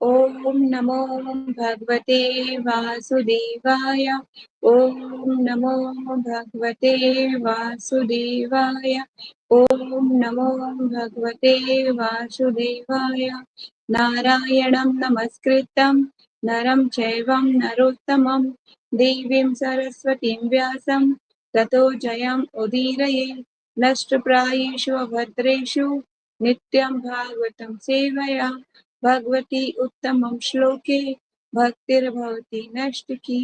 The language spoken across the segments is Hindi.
ओम नमो भगवते वासुदेवाय। ओम नमो भगवते वासुदेवाय। ओम नमो भगवते वासुदेवाय। नारायणं नमस्कृतं नरं चैव नरोत्तमं देवीं सरस्वतीं व्यासं ततो जयम् उदीरये। नष्टप्रायेषु अभद्रेषु नित्यं भागवतं सेवया भगवती उत्तमं श्लोके भक्तिर्भवति नष्टकी।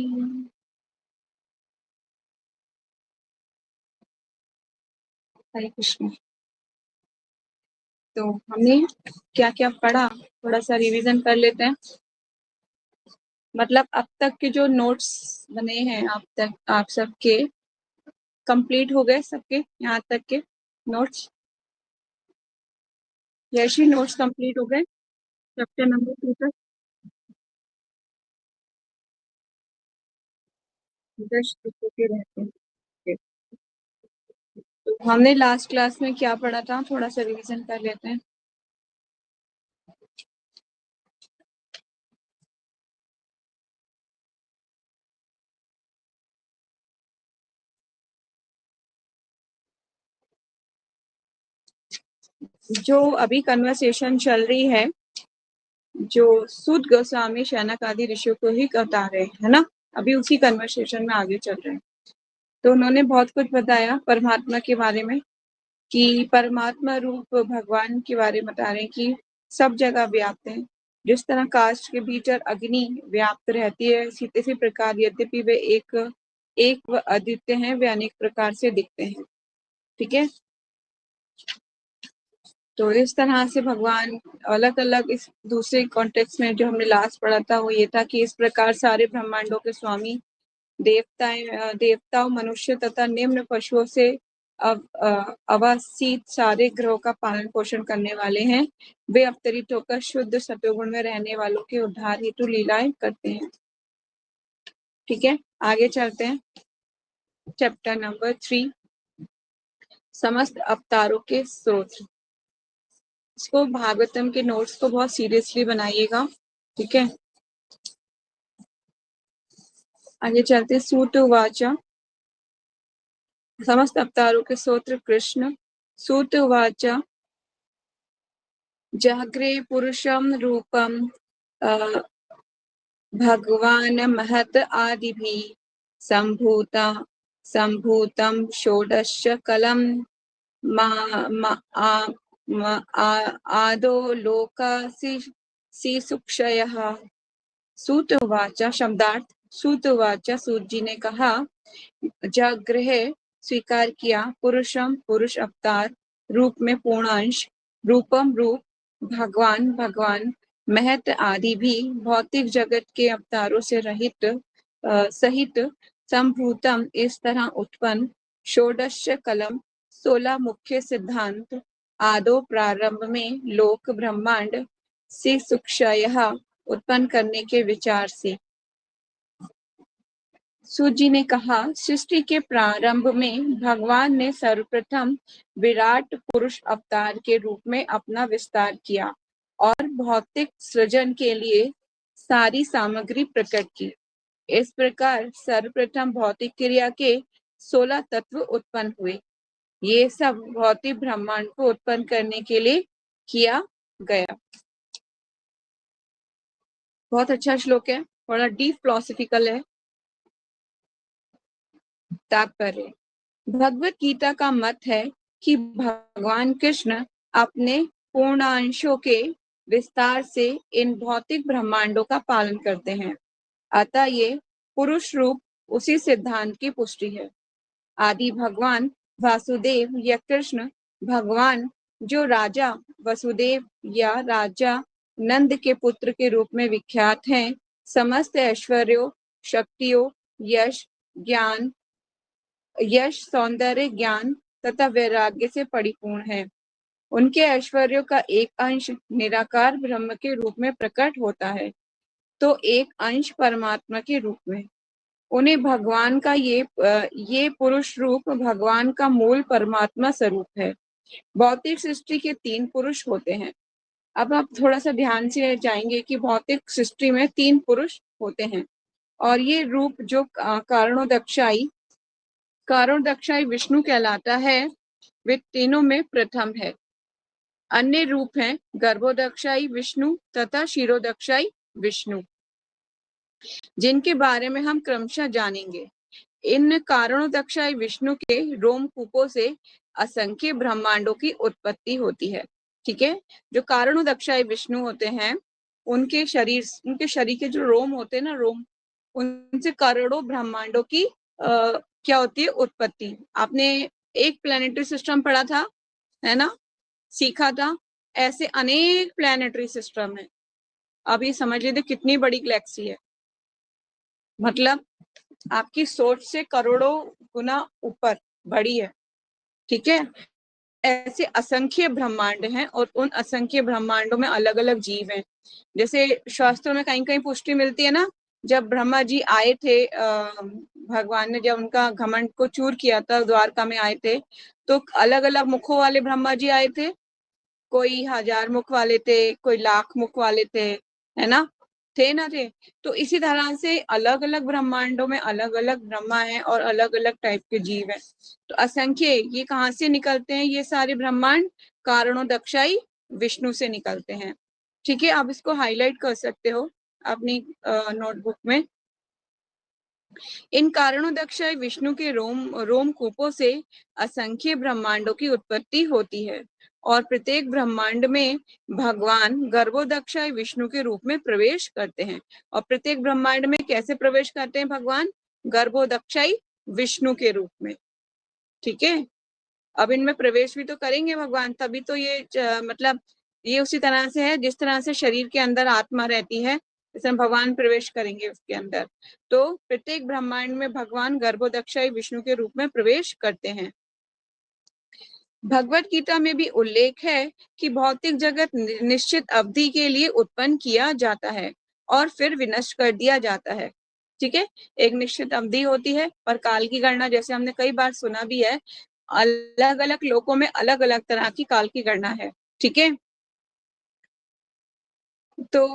हरे कृष्ण। तो हमने क्या क्या पढ़ा, थोड़ा सा रिवीजन कर लेते हैं। मतलब अब तक के जो नोट्स बने हैं आप तक, आप सबके कंप्लीट हो गए, सबके यहाँ तक के नोट्स, यशी नोट्स कंप्लीट हो गए चैप्टर नंबर 2 तक। जस्ट के रहते हैं। तो हमने लास्ट क्लास में क्या पढ़ा था, थोड़ा सा रिवीजन कर लेते हैं। जो अभी कन्वर्सेशन चल रही है, जो सूत गोस्वामी शनक आदि ऋषियों को ही बता रहे हैं, है ना। अभी उसी कन्वर्सेशन में आगे चल रहे हैं। तो उन्होंने बहुत कुछ बताया परमात्मा के बारे में, कि परमात्मा रूप भगवान के बारे में बता रहे हैं कि सब जगह व्याप्त है। जिस तरह काष्ठ के भीतर अग्नि व्याप्त रहती है, इसी प्रकार यद्यपि वे एक व अद्वितीय हैं, वे अनेक प्रकार से दिखते हैं। ठीक है। तो इस तरह से भगवान अलग अलग, इस दूसरे कॉन्टेक्स्ट में जो हमने लास्ट पढ़ा था वो ये था कि इस प्रकार सारे ब्रह्मांडों के स्वामी देवताओं, मनुष्य तथा निम्न पशुओं से अवस्थित सारे ग्रहों का पालन पोषण करने वाले हैं। वे अवतरित होकर शुद्ध सत्वगुण में रहने वालों के उद्धार हेतु लीलाएं करते हैं। ठीक है, आगे चलते हैं। चैप्टर नंबर 3, समस्त अवतारों के स्रोत। इसको भागवतम के नोट्स को बहुत सीरियसली बनाइएगा। ठीक है, आगे चलते। सूत उवाच, समस्त अवतारों के स्रोत कृष्ण। सूत उवाच, जाग्रे पुरुषं रूपं भगवान् महत् आदिभिः सम्भूतं षोडश कलं आदो लोकासीक्षयः। सूत उवाच शब्दार्थ। सूत उवाच, सूत जी ने कहा, जागृह स्वीकार किया, पुरुषम पुरुष अवतार, रूप में पूर्ण अंश, रूपम रूप, भगवान भगवान, महत आदि भी भौतिक जगत के अवतारों से रहित सहित, संभूतम इस तरह उत्पन्न, षोडश कलम 16 मुख्य सिद्धांत, आदो प्रारंभ में लोक ब्रह्मांड से सुक्षय उत्पन्न करने के विचार से। सूजी ने कहा, सृष्टि के प्रारंभ में भगवान ने सर्वप्रथम विराट पुरुष अवतार के रूप में अपना विस्तार किया और भौतिक सृजन के लिए सारी सामग्री प्रकट की। इस प्रकार सर्वप्रथम भौतिक क्रिया के 16 तत्व उत्पन्न हुए। ये सब भौतिक ब्रह्मांड को उत्पन्न करने के लिए किया गया। बहुत अच्छा श्लोक है, बड़ा डीप फिलोसॉफिकल है। तात्पर्य, भगवत गीता का मत है कि भगवान कृष्ण अपने पूर्णांशों के विस्तार से इन भौतिक ब्रह्मांडों का पालन करते हैं। अतः ये पुरुष रूप उसी सिद्धांत की पुष्टि है। आदि भगवान वासुदेव या कृष्ण भगवान, जो राजा वसुदेव या राजा नंद के पुत्र के रूप में विख्यात हैं, समस्त ऐश्वर्यों, शक्तियों, ज्ञान यश, सौंदर्य, ज्ञान तथा वैराग्य से परिपूर्ण है। उनके ऐश्वर्यों का एक अंश निराकार ब्रह्म के रूप में प्रकट होता है, तो एक अंश परमात्मा के रूप में। उन्हें भगवान का ये पुरुष रूप भगवान का मूल परमात्मा स्वरूप है। भौतिक सृष्टि के 3 पुरुष होते हैं, अब आप थोड़ा सा ध्यान से जाएंगे कि भौतिक सृष्टि में 3 पुरुष होते हैं, और ये रूप जो कारणोदक्षाई विष्णु कहलाता है, वे तीनों में प्रथम है। अन्य रूप हैं गर्भोदक्षाई विष्णु तथा क्षीरोदक्षाई विष्णु, जिनके बारे में हम क्रमशः जानेंगे। इन कारणोदक्षाई विष्णु के रोमकूपों से असंख्य ब्रह्मांडों की उत्पत्ति होती है। ठीक है, जो कारणोदक्षाई विष्णु होते हैं, उनके शरीर के जो रोम होते हैं ना, रोम, उनसे करोड़ों ब्रह्मांडों की क्या होती है, उत्पत्ति। आपने एक प्लेनेटरी सिस्टम पढ़ा था, है ना, सीखा था। ऐसे अनेक प्लेनेटरी सिस्टम है। अभी समझ लीजिए कितनी बड़ी गैलेक्सी है, मतलब आपकी सोच से करोड़ों गुना ऊपर बड़ी है। ठीक है, ऐसे असंख्य ब्रह्मांड हैं, और उन असंख्य ब्रह्मांडों में अलग अलग जीव हैं। जैसे शास्त्रों में कहीं कहीं पुष्टि मिलती है ना, जब ब्रह्मा जी आए थे, भगवान ने जब उनका घमंड को चूर किया था, द्वारका में आए थे, तो अलग अलग मुखों वाले ब्रह्मा जी आए थे। कोई 1000 मुख वाले थे, कोई लाख मुख वाले थे, है ना, थे ना थे। तो इसी तरह से अलग अलग ब्रह्मांडों में अलग अलग ब्रह्मा है और अलग अलग टाइप के जीव है। तो असंख्य ये कहाँ से निकलते हैं, ये सारे ब्रह्मांड कारणोदक्षाई विष्णु से निकलते हैं। ठीक है, आप इसको हाईलाइट कर सकते हो अपनी नोटबुक में। इन कारणोदक्षाई विष्णु के रोमकूपों से असंख्य ब्रह्मांडों की उत्पत्ति होती है, और प्रत्येक ब्रह्मांड में भगवान गर्भोदक्षाई विष्णु के रूप में प्रवेश करते हैं। और प्रत्येक ब्रह्मांड में कैसे प्रवेश करते हैं भगवान? गर्भोदक्षाई विष्णु के रूप में। ठीक है, अब इनमें प्रवेश भी तो करेंगे भगवान, तभी तो ये मतलब ये उसी तरह से है जिस तरह से शरीर के अंदर आत्मा रहती है, इसमें भगवान प्रवेश करेंगे उसके अंदर। तो प्रत्येक ब्रह्मांड में भगवान गर्भोदक्षाई विष्णु के रूप में प्रवेश करते हैं। भगवत गीता में भी उल्लेख है कि भौतिक जगत निश्चित अवधि के लिए उत्पन्न किया जाता है और फिर विनष्ट कर दिया जाता है। ठीक है, एक निश्चित अवधि होती है, पर काल की गणना, जैसे हमने कई बार सुना भी है, अलग अलग लोकों में अलग अलग तरह की काल की गणना है। ठीक है, तो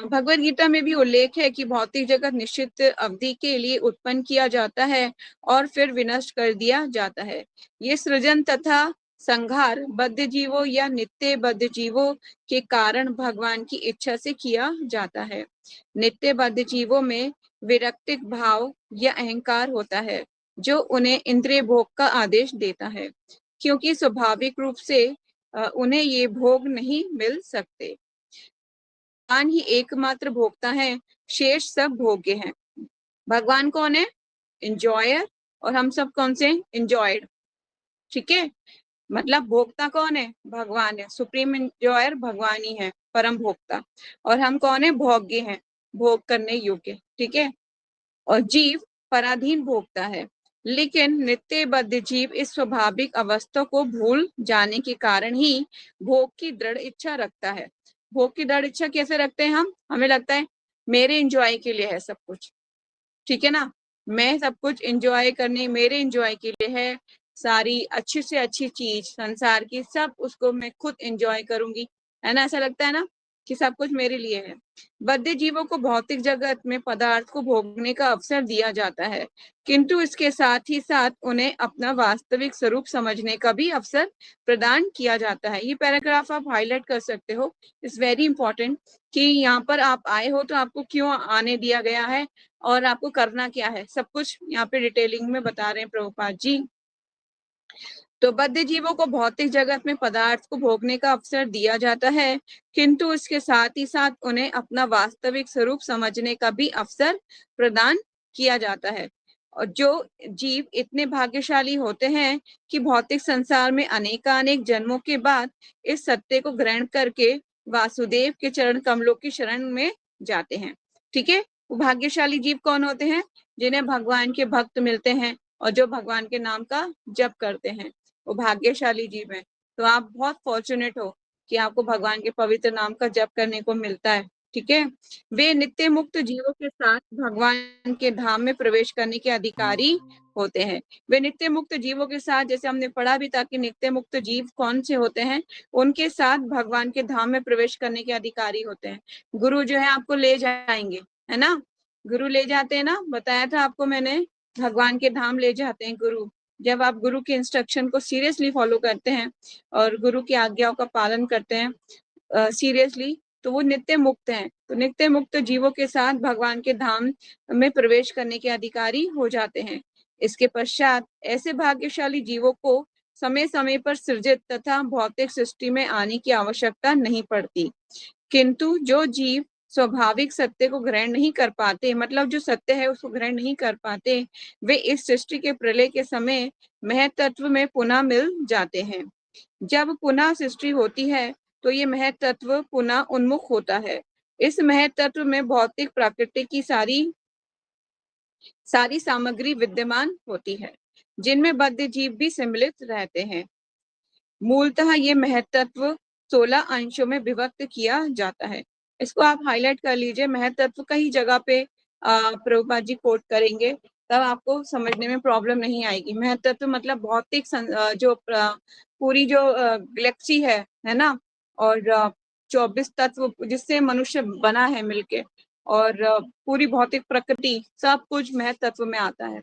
भगवत गीता में भी उल्लेख है कि भौतिक जगत निश्चित अवधि के लिए उत्पन्न किया जाता है और फिर विनष्ट कर दिया जाता है। ये सृजन तथा संहार बद्ध जीवों या नित्य बद्ध जीवों के कारण भगवान की इच्छा से किया जाता है। नित्य बद्ध जीवों में विरक्तिक भाव या अहंकार होता है, जो उन्हें इंद्रिय भोग का आदेश देता है, क्योंकि स्वाभाविक रूप से उन्हें ये भोग नहीं मिल सकते। भगवान ही एकमात्र भोक्ता है, शेष सब भोग्य हैं। भगवान कौन है? इंजॉयर, और हम सब कौन से? इंजॉयड। ठीक है, मतलब भोक्ता कौन है? भगवान है, सुप्रीम इंजॉयर भगवान ही है, परम भोक्ता। और हम कौन है? भोग्य हैं, भोग करने योग्य। ठीक है, और जीव पराधीन भोक्ता है। लेकिन नित्य बद्ध जीव इस स्वाभाविक अवस्था को भूल जाने के कारण ही भोग की दृढ़ इच्छा रखता है। भोग की दृढ़ इच्छा कैसे रखते हैं हम? हमें लगता है मेरे एंजॉय के लिए है सब कुछ। ठीक है ना, मैं सब कुछ एंजॉय करने, मेरे एंजॉय के लिए है। सारी अच्छी से अच्छी चीज संसार की सब उसको मैं खुद एंजॉय करूंगी, है ना, ऐसा लगता है ना कि सब कुछ मेरे लिए है। बद्ध जीवों को भौतिक जगत में पदार्थ को भोगने का अवसर दिया जाता है, किंतु इसके साथ ही साथ उन्हें अपना वास्तविक स्वरूप समझने का भी अवसर प्रदान किया जाता है। ये पैराग्राफ आप हाईलाइट कर सकते हो, इट्स वेरी इंपॉर्टेंट, कि यहाँ पर आप आए हो तो आपको क्यों आने दिया गया है और आपको करना क्या है, सब कुछ यहाँ पे डिटेलिंग में बता रहे हैं प्रभुपाद जी। तो बद्ध जीवों को भौतिक जगत में पदार्थ को भोगने का अवसर दिया जाता है, किंतु इसके साथ ही साथ उन्हें अपना वास्तविक स्वरूप समझने का भी अवसर प्रदान किया जाता है। और जो जीव इतने भाग्यशाली होते हैं कि भौतिक संसार में अनेकानेक जन्मों के बाद इस सत्य को ग्रहण करके वासुदेव के चरण कमलों की शरण में जाते हैं। ठीक है, वो भाग्यशाली जीव कौन होते हैं? जिन्हें भगवान के भक्त मिलते हैं और जो भगवान के नाम का जप करते हैं, वो भाग्यशाली जीव है। तो आप बहुत फॉर्चुनेट हो कि आपको भगवान के पवित्र नाम का जप करने को मिलता है। ठीक है। वे नित्य मुक्त जीवों के साथ भगवान के धाम में प्रवेश करने के अधिकारी होते हैं। वे नित्य मुक्त जीवों के साथ, जैसे हमने पढ़ा भी था कि नित्य मुक्त जीव कौन से होते हैं, उनके साथ भगवान के धाम में प्रवेश करने के अधिकारी होते हैं। गुरु जो है आपको ले जाएंगे, है ना, गुरु ले जाते हैं ना, बताया था आपको मैंने, भगवान के धाम ले जाते हैं गुरु। जब आप गुरु के इंस्ट्रक्शन को सीरियसली फॉलो करते हैं और गुरु की आज्ञाओं का पालन करते हैं सीरियसली, तो वो नित्य मुक्त हैं। तो नित्य मुक्त जीवों के साथ भगवान के धाम में प्रवेश करने के अधिकारी हो जाते हैं। इसके पश्चात ऐसे भाग्यशाली जीवों को समय समय पर सृजित तथा भौतिक सृष्टि में आने की आवश्यकता नहीं पड़ती। किंतु जो जीव स्वाभाविक सत्य को ग्रहण नहीं कर पाते, मतलब जो सत्य है उसको ग्रहण नहीं कर पाते, वे इस सृष्टि के प्रलय के समय महतत्व में पुनः मिल जाते हैं। जब पुनः सृष्टि होती है तो ये महतत्व पुनः उन्मुख होता है। इस महतत्व में भौतिक प्रकृति की सारी सामग्री विद्यमान होती है, जिनमें बद्ध जीव भी सम्मिलित रहते हैं। मूलतः ये महतत्व 16 अंशों में विभक्त किया जाता है। इसको आप हाईलाइट कर लीजिए। महतत्व कई जगह पे प्रभुपाद जी कोट करेंगे, तब आपको समझने में प्रॉब्लम नहीं आएगी। महतत्व मतलब भौतिक जो पूरी जो गैलेक्सी है ना, और 24 तत्व जिससे मनुष्य बना है मिलके, और पूरी भौतिक प्रकृति, सब कुछ महतत्व में आता है।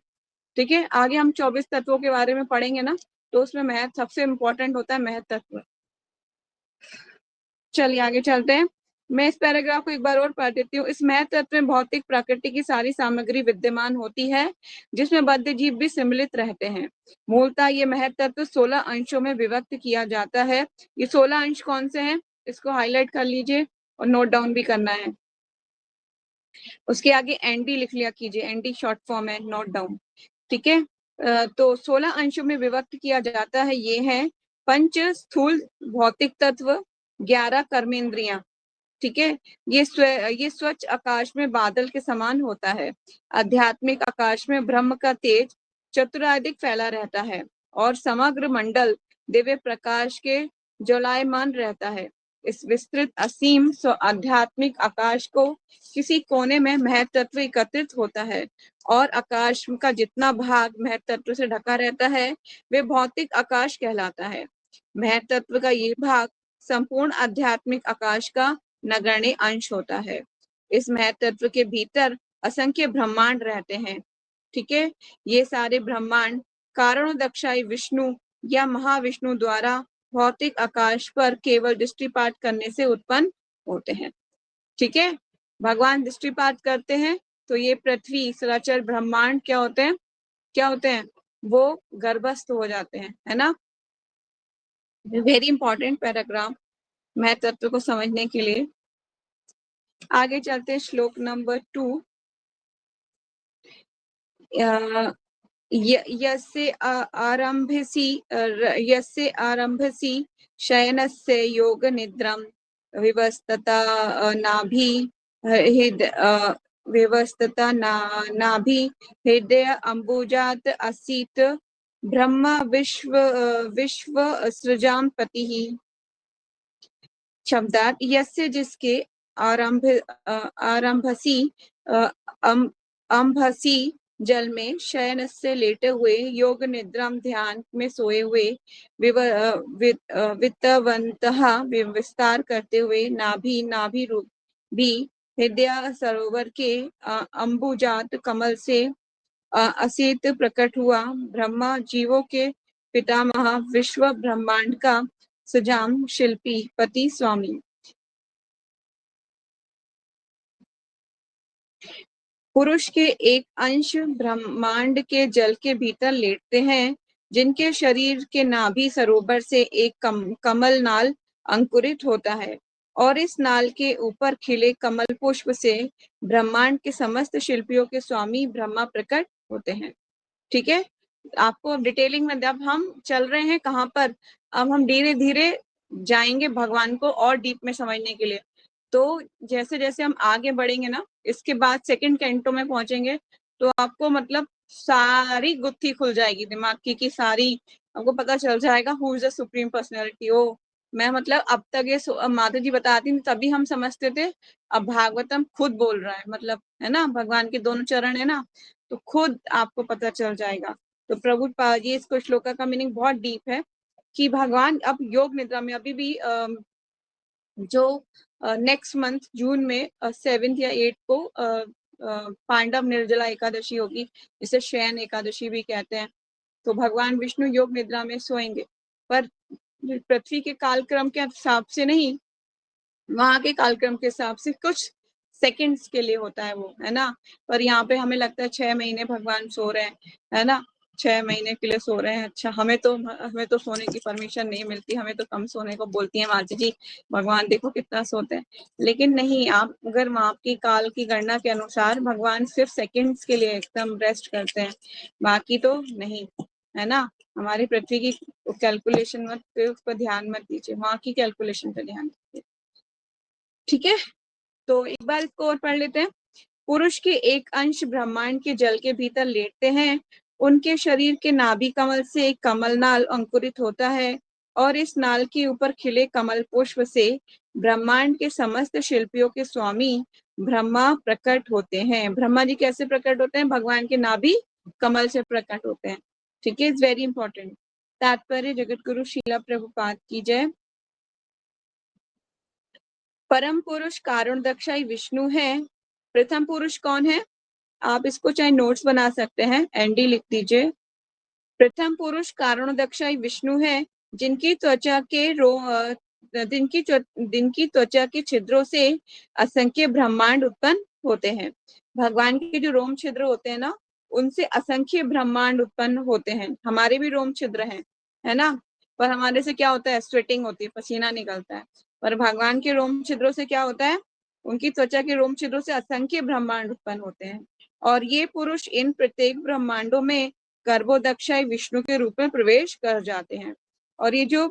ठीक है, आगे हम 24 तत्वों के बारे में पढ़ेंगे ना, तो उसमें महत सबसे इम्पोर्टेंट होता है महतत्व। चलिए आगे चलते हैं। मैं इस पैराग्राफ को एक बार और पढ़ देती हूँ। इस महतत्व में भौतिक प्रकृति की सारी सामग्री विद्यमान होती है, जिसमें बद्ध जीव भी सम्मिलित रहते हैं। मूलतः ये महतत्व 16 अंशों में विभक्त किया जाता है। ये 16 अंश कौन से हैं, इसको हाईलाइट कर लीजिए और नोट डाउन भी करना है। उसके आगे एनडी लिख लिया कीजिए, एनडी शॉर्ट फॉर्म है, नोट डाउन। ठीक है, तो 16 अंशों में विभक्त किया जाता है। ये है पंच स्थूल भौतिक तत्व, 11 कर्मेंद्रियां। ठीक है, ये स्वच्छ आकाश में बादल के समान होता है। आध्यात्मिक आकाश में ब्रह्म का तेज चतुराधिक फैला रहता है और समग्र मंडल दिव्य प्रकाश के ज्वलायमान रहता है। इस विस्तृत असीम आध्यात्मिक आकाश को किसी कोने में महतत्व एकत्रित होता है, और आकाश का जितना भाग महतत्व से ढका रहता है वे भौतिक आकाश कहलाता है। महतत्व का ये भाग संपूर्ण आध्यात्मिक आकाश का नगण्य अंश होता है। इस महतत्व के भीतर असंख्य ब्रह्मांड रहते हैं। ठीक है, ये सारे ब्रह्मांड कारणोदक्षाई विष्णु या महाविष्णु द्वारा भौतिक आकाश पर केवल दृष्टिपात करने से उत्पन्न होते हैं। ठीक है, भगवान दृष्टिपात करते हैं तो ये पृथ्वी सराचर ब्रह्मांड क्या होते हैं, वो गर्भस्थ हो जाते हैं, है ना। वेरी इंपॉर्टेंट पैराग्राफ महतत्व को समझने के लिए। आगे चलते हैं, श्लोक नंबर 2। यस्य आरम्भसि शयनस्य योग निद्रम विवस्तता नाभि विवस्तता नाभि हृदय अंबुजात असीत ब्रह्म विश्व सृजाम पतिः। शब्दार्थ, यस्य जिसके आरंभसी अंभसी जल में शयन से लेटे हुए योग निद्राम ध्यान में सोए हुए वित्तवंतः विस्तार करते हुए नाभि रूप भी हृदय सरोवर के अंबुजात कमल से असीत प्रकट हुआ ब्रह्मा जीवों के पितामह विश्व ब्रह्मांड का सुजाम शिल्पी पति स्वामी। पुरुष के एक अंश ब्रह्मांड के जल के भीतर लेटते हैं, जिनके शरीर के नाभि सरोवर से एक कमल नाल अंकुरित होता है, और इस नाल के ऊपर खिले कमल पुष्प से ब्रह्मांड के समस्त शिल्पियों के स्वामी ब्रह्मा प्रकट होते हैं। ठीक है, आपको डिटेलिंग में, जब हम चल रहे हैं कहाँ पर, अब हम धीरे धीरे जाएंगे भगवान को और डीप में समझने के लिए। तो जैसे जैसे हम आगे बढ़ेंगे ना, इसके बाद सेकंड कैंटो में पहुंचेंगे, तो आपको मतलब सारी गुत्थी खुल जाएगी दिमाग की, सारी आपको पता चल जाएगा who is the supreme personality. ओ मैं मतलब अब तक ये माता जी बताती थी तभी हम समझते थे, अब भागवतम खुद बोल रहा है, मतलब है ना, भगवान के दोनों चरण है ना, तो खुद आपको पता चल जाएगा। तो प्रभु ये इसको श्लोका का मीनिंग बहुत डीप है कि भगवान अब योग निद्रा में अभी भी जो नेक्स्ट मंथ जून में 7 या 8 को पांडव निर्जला एकादशी होगी, इसे शयन एकादशी भी कहते हैं। तो भगवान विष्णु योग निद्रा में सोएंगे, पर पृथ्वी के कालक्रम के हिसाब से नहीं, वहां के कालक्रम के हिसाब से कुछ सेकंड्स के लिए होता है वो, है ना। पर यहाँ पे हमें लगता है 6 महीने भगवान सो रहे हैं, है ना, 6 महीने के लिए सो रहे हैं। अच्छा, हमें तो सोने की परमिशन नहीं मिलती, हमें तो कम सोने को बोलती है माता जी, भगवान देखो कितना सोते हैं। लेकिन नहीं, आप अगर वहां की काल की गणना के अनुसार भगवान सिर्फ सेकंड्स के लिए एकदम रेस्ट करते हैं, बाकी तो नहीं, है ना। हमारी पृथ्वी की कैलकुलेशन मत पे उस पर ध्यान मत दीजिए, वहां की कैलकुलेशन पे ध्यान दीजिए, ठीक है। तो एक बार इसको और पढ़ लेते हैं। पुरुष के एक अंश ब्रह्मांड के जल के भीतर लेटते हैं, उनके शरीर के नाभि कमल से एक कमल नाल अंकुरित होता है और इस नाल के ऊपर खिले कमल पुष्प से ब्रह्मांड के समस्त शिल्पियों के स्वामी ब्रह्मा प्रकट होते हैं। ब्रह्मा जी कैसे प्रकट होते हैं? भगवान के नाभि कमल से प्रकट होते हैं, ठीक है। It's very important. तात्पर्य जगत गुरु शीला प्रभुपाद की जय। परम पुरुष कारण दक्षाई विष्णु है। प्रथम पुरुष कौन है? आप इसको चाहे नोट्स बना सकते हैं, एनडी लिख दीजिए। प्रथम पुरुष कारण दक्षाई विष्णु है, जिनकी त्वचा के जिनकी त्वचा के छिद्रों से असंख्य ब्रह्मांड उत्पन्न होते हैं। भगवान के जो रोम छिद्र होते हैं ना, उनसे असंख्य ब्रह्मांड उत्पन्न होते हैं। हमारे भी रोम छिद्र हैं, है ना, पर हमारे से क्या होता है? स्वेटिंग होती है, पसीना निकलता है। पर भगवान के रोम छिद्रों से क्या होता है? उनकी त्वचा के रोम छिद्रों से असंख्य ब्रह्मांड उत्पन्न होते हैं और ये पुरुष इन प्रत्येक ब्रह्मांडों में गर्भोदक्षाई विष्णु के रूप में प्रवेश कर जाते हैं। और ये जो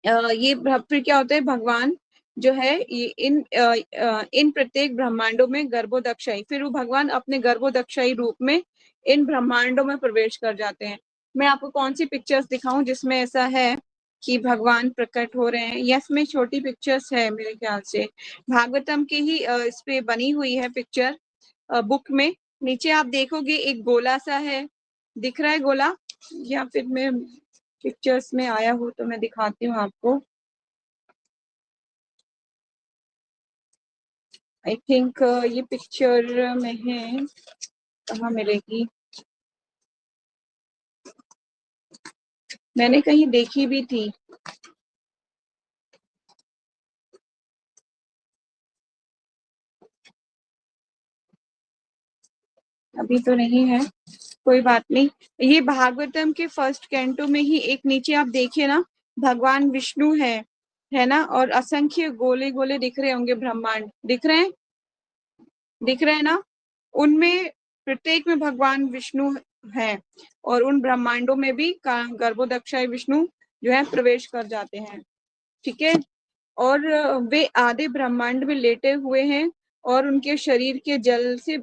ये फिर क्या होता है? भगवान जो है ये इन प्रत्येक ब्रह्मांडों में गर्भोदक्षाई, फिर वो भगवान अपने गर्भोदक्षाई रूप में इन ब्रह्मांडों में प्रवेश कर जाते हैं। मैं आपको कौन सी पिक्चर्स दिखाऊं जिसमें ऐसा है कि भगवान प्रकट हो रहे हैं? यस, में छोटी पिक्चर्स है मेरे ख्याल से, भागवतम की ही इस पे बनी हुई है पिक्चर बुक में। नीचे आप देखोगे एक गोला सा है, दिख रहा है गोला? या फिर मैं पिक्चर्स में आया हूँ तो मैं दिखाती हूँ आपको। आई थिंक ये पिक्चर में है, कहाँ मिलेगी? मैंने कहीं देखी भी थी। अभी तो नहीं है, कोई बात नहीं। ये भागवतम के फर्स्ट कैंटो में ही एक नीचे आप देखिए ना, भगवान विष्णु है ना, और असंख्य गोले गोले दिख रहे होंगे ब्रह्मांड, दिख रहे हैं? दिख रहे हैं ना? उनमें प्रत्येक में भगवान विष्णु है और उन ब्रह्मांडों में भी गर्भोदक्षाई विष्णु जो है प्रवेश कर जाते हैं, ठीक है। और वे आधे ब्रह्मांड में लेटे हुए हैं और उनके शरीर के जल से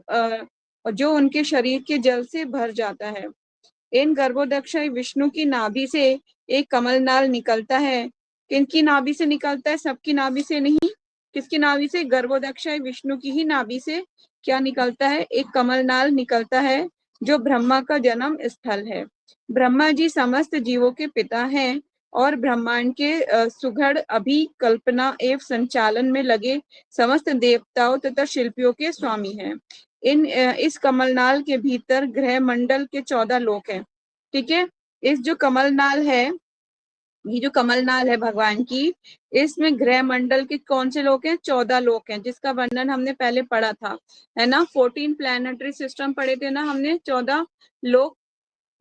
जो उनके शरीर के जल से भर जाता है। इन गर्भोदक्षाई विष्णु की नाभि से एक कमल नाल निकलता है। किनकी नाभि से निकलता है? सबकी नाभि से नहीं। किसकी नाभि से? गर्भोदक्षाई विष्णु की ही नाभि से क्या निकलता है? एक कमल नाल निकलता है, जो ब्रह्मा का जन्म स्थल है। ब्रह्मा जी समस्त जीवों के पिता हैं और ब्रह्मांड के सुघड़ अभिकल्पना एवं संचालन में लगे समस्त देवताओं तथा शिल्पियों के स्वामी हैं। इस कमलनाल के भीतर ग्रह मंडल के 14 लोक हैं, ठीक है। इस जो कमलनाल है, ये जो कमलनाल है भगवान की, इसमें ग्रह मंडल के कौन से लोक हैं? 14 लोक हैं, जिसका वर्णन हमने पहले पढ़ा था, है ना। 14 प्लैनेटरी सिस्टम पढ़े थे ना हमने, 14 लोक,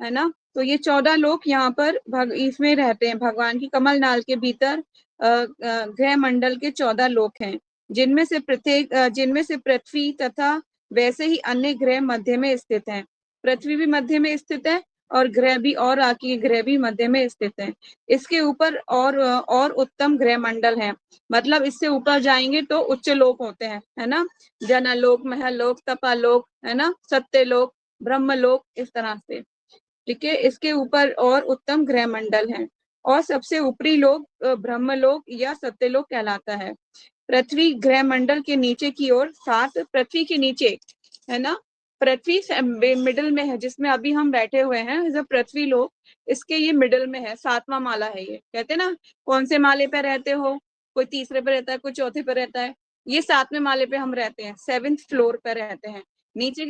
है ना। तो ये 14 लोक यहाँ पर इसमें रहते हैं, भगवान की कमलनाल के भीतर ग्रह मंडल के 14 लोक हैं, जिनमें से पृथ्वी तथा वैसे ही अन्य ग्रह मध्य में स्थित हैं। पृथ्वी भी मध्य में स्थित है और ग्रह भी, और आके ग्रह भी मध्य में स्थित है। इसके ऊपर और उत्तम ग्रह मंडल है, मतलब इससे ऊपर जाएंगे तो उच्च लोक होते हैं, है ना। जनलोक, महलोक, तपालोक, है ना, सत्यलोक, ब्रह्मलोक, इस तरह से, ठीक है। इसके ऊपर और उत्तम ग्रह मंडल हैं और सबसे ऊपरी लोक ब्रह्मलोक या सत्यलोक कहलाता है। पृथ्वी ग्रह मंडल के नीचे की ओर 7 पृथ्वी के नीचे है ना, पृथ्वी मिडिल में है, जिसमें अभी हम बैठे हुए हैं, जब पृथ्वी लोक इसके ये मिडिल में है, 7वां माला है ये। कहते ना कौन से माले पे रहते हो, कोई तीसरे पे रहता है, कोई चौथे पे रहता है, ये 7वें माले पे हम रहते हैं, 7th फ्लोर पे रहते हैं। नीचे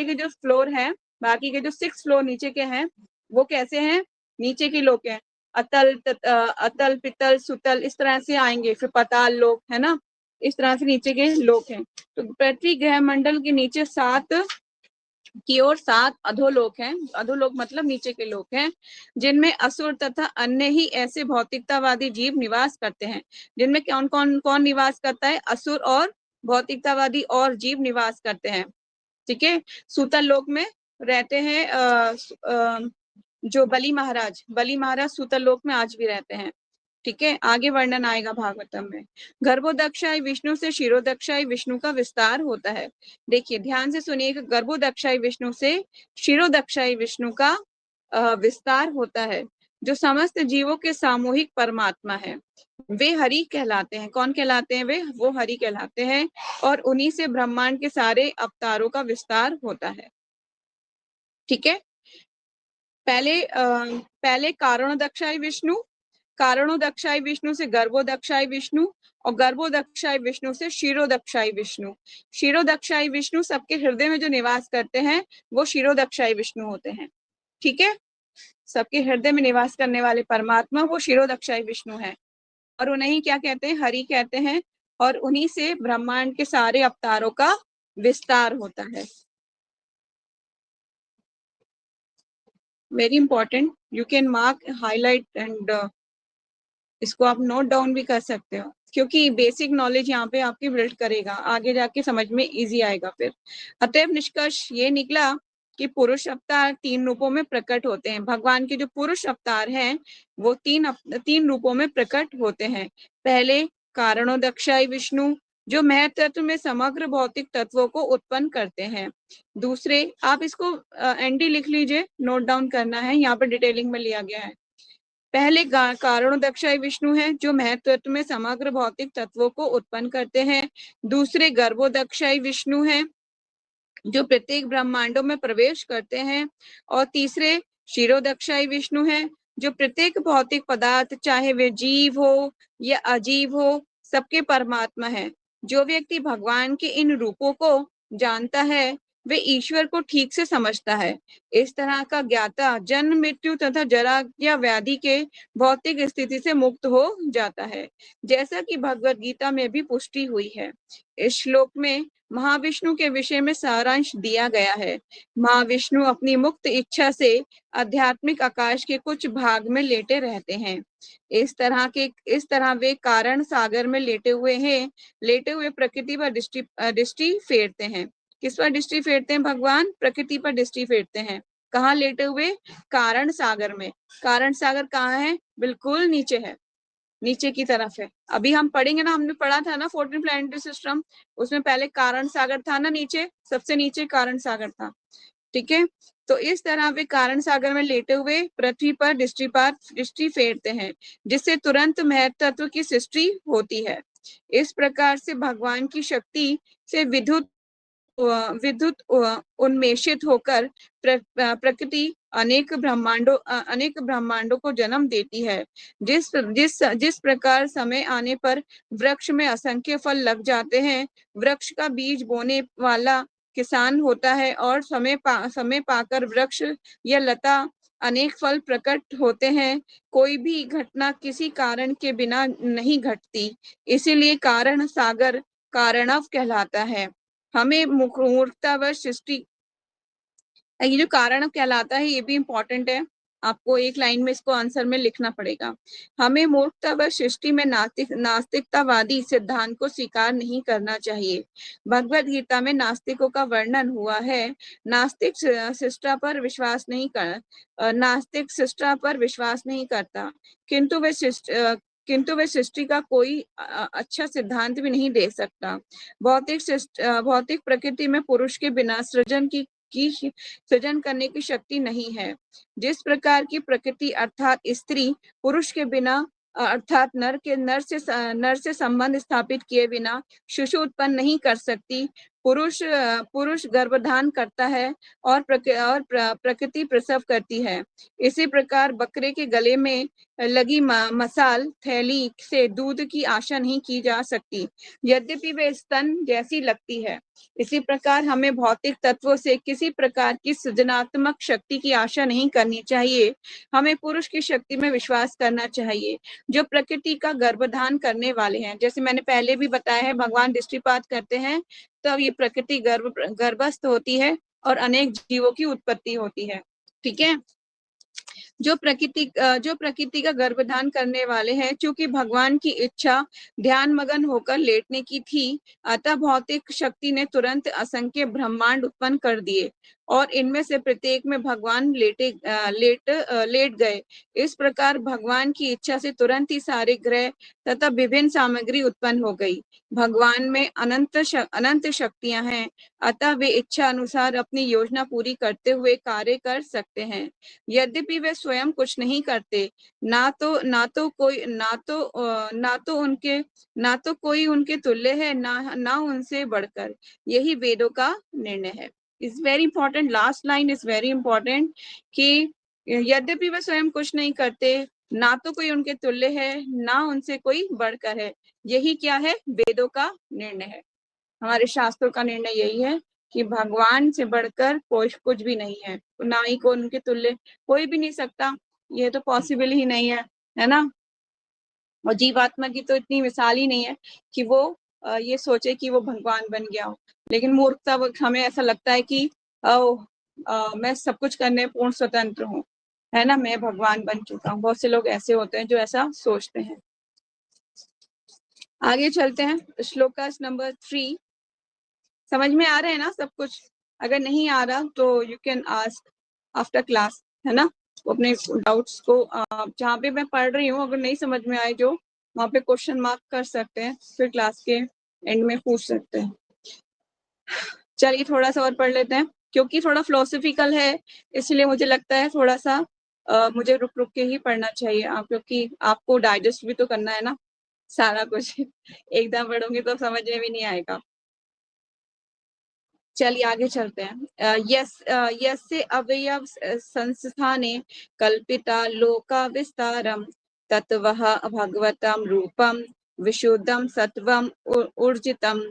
के जो फ्लोर है, बाकी के जो 6 फ्लोर नीचे के हैं, वो कैसे हैं, नीचे के लोग हैं, अतल पितल सुतल, इस तरह से आएंगे, फिर पाताल लोक है ना, इस तरह से नीचे के लोक हैं। तो पृथ्वी ग्रह मंडल के नीचे 7 की ओर 7 अधोलोक हैं, अधोलोक मतलब नीचे के लोक हैं, जिनमें असुर तथा अन्य ही ऐसे भौतिकतावादी जीव निवास करते हैं। जिनमें कौन कौन कौन निवास करता है, असुर और भौतिकतावादी और जीव निवास करते हैं। ठीक है, सूतल लोक में रहते हैं जो बलि महाराज सूतल लोक में आज भी रहते हैं। ठीक है, आगे वर्णन आएगा भागवतम में। गर्भोदक्षाय विष्णु से शिरोदक्षाय विष्णु का विस्तार होता है। देखिए ध्यान से सुनिए, गर्भोदक्षाय विष्णु से शिरोदक्षाय विष्णु का विस्तार होता है, जो समस्त जीवों के सामूहिक परमात्मा है। वे हरि कहलाते हैं। कौन कहलाते हैं वे, वो हरि कहलाते हैं, और उन्हीं से ब्रह्मांड के सारे अवतारों का विस्तार होता है। ठीक है, पहले कारणोदक्षाय विष्णु से गर्भोदक्षाय विष्णु, और गर्भोदक्षाय विष्णु से क्षीरोदक्षाय विष्णु। क्षीरोदक्षाय विष्णु सबके हृदय में जो निवास करते हैं, वो क्षीरोदक्षाय विष्णु होते हैं। ठीक है, सबके हृदय में निवास करने वाले परमात्मा वो क्षीरोदक्षाय विष्णु है, और उन्हें क्या कहते हैं, हरि कहते हैं, और उन्हीं से ब्रह्मांड के सारे अवतारों का विस्तार होता है। Very important, you can mark, highlight and इसको आप नोट डाउन भी कर सकते हो, क्योंकि बेसिक नॉलेज यहाँ पे आपकी बिल्ड करेगा, आगे जाके समझ में इजी आएगा फिर। अतएव निष्कर्ष ये निकला कि पुरुष अवतार 3 रूपों में प्रकट होते हैं। भगवान के जो पुरुष अवतार हैं, वो 3 रूपों में प्रकट होते हैं। पहले कारणोदक्षाय विष्णु, जो महतत्व में समग्र भौतिक तत्वों को उत्पन्न करते हैं। दूसरे, आप इसको एनडी लिख लीजिए, नोट डाउन करना है, यहाँ पर डिटेलिंग में लिया गया है। पहले कारणोदक्षाय विष्णु है, जो महतत्व में समग्र भौतिक तत्वों को उत्पन्न करते हैं। दूसरे गर्भोदक्षाय विष्णु है, जो प्रत्येक ब्रह्मांडों में प्रवेश करते हैं। और तीसरे क्षीरोदक्षाय विष्णु है, जो प्रत्येक भौतिक पदार्थ, चाहे वे जीव हो या अजीव हो, सबके परमात्मा है। जो व्यक्ति भगवान के इन रूपों को जानता है, वे ईश्वर को ठीक से समझता है। इस तरह का ज्ञाता जन्म मृत्यु तथा जरा या व्याधि के भौतिक स्थिति से मुक्त हो जाता है, जैसा कि भगवत गीता में भी पुष्टि हुई है। इस श्लोक में महाविष्णु के विषय में सारांश दिया गया है। महाविष्णु अपनी मुक्त इच्छा से आध्यात्मिक आकाश के कुछ भाग में लेटे रहते हैं। इस तरह वे कारण सागर में लेटे हुए प्रकृति पर दृष्टि फेरते हैं। किस पर दृष्टि फेरते हैं भगवान, प्रकृति पर दृष्टि फेरते हैं। कहाँ लेटे हुए, कारण सागर में। कारण सागर कहाँ है, बिल्कुल नीचे है, नीचे की तरफ है। अभी हम पढ़ेंगे ना, हमने पढ़ा था ना 14 प्लैनेटरी सिस्टम, उसमें पहले कारण सागर था ना, नीचे सबसे नीचे कारण सागर था। ठीक है, तो इस तरह वे कारण सागर में लेटे हुए पृथ्वी पर दृष्टि फेरते हैं, जिससे तुरंत महत्त्व की सृष्टि होती है। इस प्रकार से भगवान की शक्ति से विद्युत उन्मेषित होकर प्रकृति अनेक ब्रह्मांडों को जन्म देती है। जिस प्रकार समय आने पर वृक्ष में असंख्य फल लग जाते हैं, वृक्ष का बीज बोने वाला किसान होता है, और समय पाकर वृक्ष या लता अनेक फल प्रकट होते हैं। कोई भी घटना किसी कारण के बिना नहीं घटती, इसीलिए कारण सागर कारणव कहलाता है। हमें मूर्खतावश सृष्टि, ये जो कारण कहलाता है ये भी इंपॉर्टेंट है, आपको एक लाइन में इसको आंसर में लिखना पड़ेगा। हमें मूर्खतावश सृष्टि में नास्तिकतावादी सिद्धांत को स्वीकार नहीं करना चाहिए। भगवत गीता में नास्तिकों का वर्णन हुआ है। नास्तिक सृष्टा पर विश्वास नहीं करता, किंतु वे सृष्टि का कोई अच्छा सिद्धांत भी नहीं दे सकता। भौतिक प्रकृति में पुरुष के बिना सृजन की की सृजन करने की शक्ति नहीं है। जिस प्रकार की प्रकृति अर्थात स्त्री पुरुष के बिना अर्थात नर से संबंध स्थापित किए बिना शिशु उत्पन्न नहीं कर सकती, पुरुष गर्भधान करता है और प्रकृति प्रसव करती है। इसी प्रकार बकरे के गले में लगी मसाल थैली से दूध की आशा नहीं की जा सकती, यद्यपि वे स्तन जैसी लगती है। इसी प्रकार हमें भौतिक तत्वों से किसी प्रकार की सृजनात्मक शक्ति की आशा नहीं करनी चाहिए। हमें पुरुष की शक्ति में विश्वास करना चाहिए, जो प्रकृति का गर्भधान करने वाले हैं। जैसे मैंने पहले भी बताया है, भगवान दृष्टिपात करते हैं तब ये प्रकृति गर्भस्थ होती है और अनेक जीवों की उत्पत्ति होती है। ठीक है। जो प्रकृति का गर्भधान करने वाले हैं, चूंकि भगवान की इच्छा ध्यान मगन होकर लेटने की थी, अतः भौतिक शक्ति ने तुरंत असंख्य ब्रह्मांड उत्पन्न कर दिए और इनमें से प्रत्येक में भगवान लेट गए। इस प्रकार भगवान की इच्छा से तुरंत ही सारे ग्रह तथा विभिन्न सामग्री उत्पन्न हो गई। भगवान में अनंत शक्तियां हैं, अतः वे इच्छा अनुसार अपनी योजना पूरी करते हुए कार्य कर सकते हैं। यद्यपि वे स्वयं कुछ नहीं करते, ना तो कोई उनके तुल्य है, ना उनसे बढ़कर। यही वेदों का निर्णय है। Is very important, last line is very important कि यद्यपि वे स्वयं कुछ नहीं करते, ना तो कोई उनके तुल्य है, ना उनसे कोई बढ़कर है। यही क्या है? वेदों का निर्णय है। हमारे शास्त्रों का निर्णय यही है कि भगवान से बढ़कर कोई कुछ भी नहीं है, ना ही को उनके तुल्य कोई भी नहीं सकता। ये तो पॉसिबल ही नहीं है ना। और जीवात्मा की तो इतनी मिसाल ही नहीं है कि वो ये सोचे कि वो भगवान बन गया हो। लेकिन मूर्खता हमें ऐसा लगता है कि मैं सब कुछ करने पूर्ण स्वतंत्र हूँ, है ना, मैं भगवान बन चुका हूँ। बहुत से लोग ऐसे होते हैं जो ऐसा सोचते हैं। आगे चलते हैं, श्लोकास नंबर 3। समझ में आ रहा है ना सब कुछ? अगर नहीं आ रहा तो you can ask after class, है ना। अपने डाउट्स को जहाँ पे मैं पढ़ रही हूँ, अगर नहीं समझ में आए जो, वहाँ पे क्वेश्चन मार्क कर सकते हैं, फिर क्लास के एंड में पूछ सकते हैं। चलिए थोड़ा सा और पढ़ लेते हैं, क्योंकि थोड़ा फिलोसफिकल है, इसलिए मुझे लगता है थोड़ा सा मुझे रुक रुक के ही पढ़ना चाहिए, क्योंकि आपको डाइजेस्ट भी तो करना है ना सारा कुछ। एकदम पढ़ोगे तो समझ में भी नहीं आएगा। चलिए आगे चलते हैं। यस्य अवयव संस्थाने कल्पिता लोका विस्तारम तत्वः भगवतम रूपम विशुद्धम सत्वम ऊर्जितम।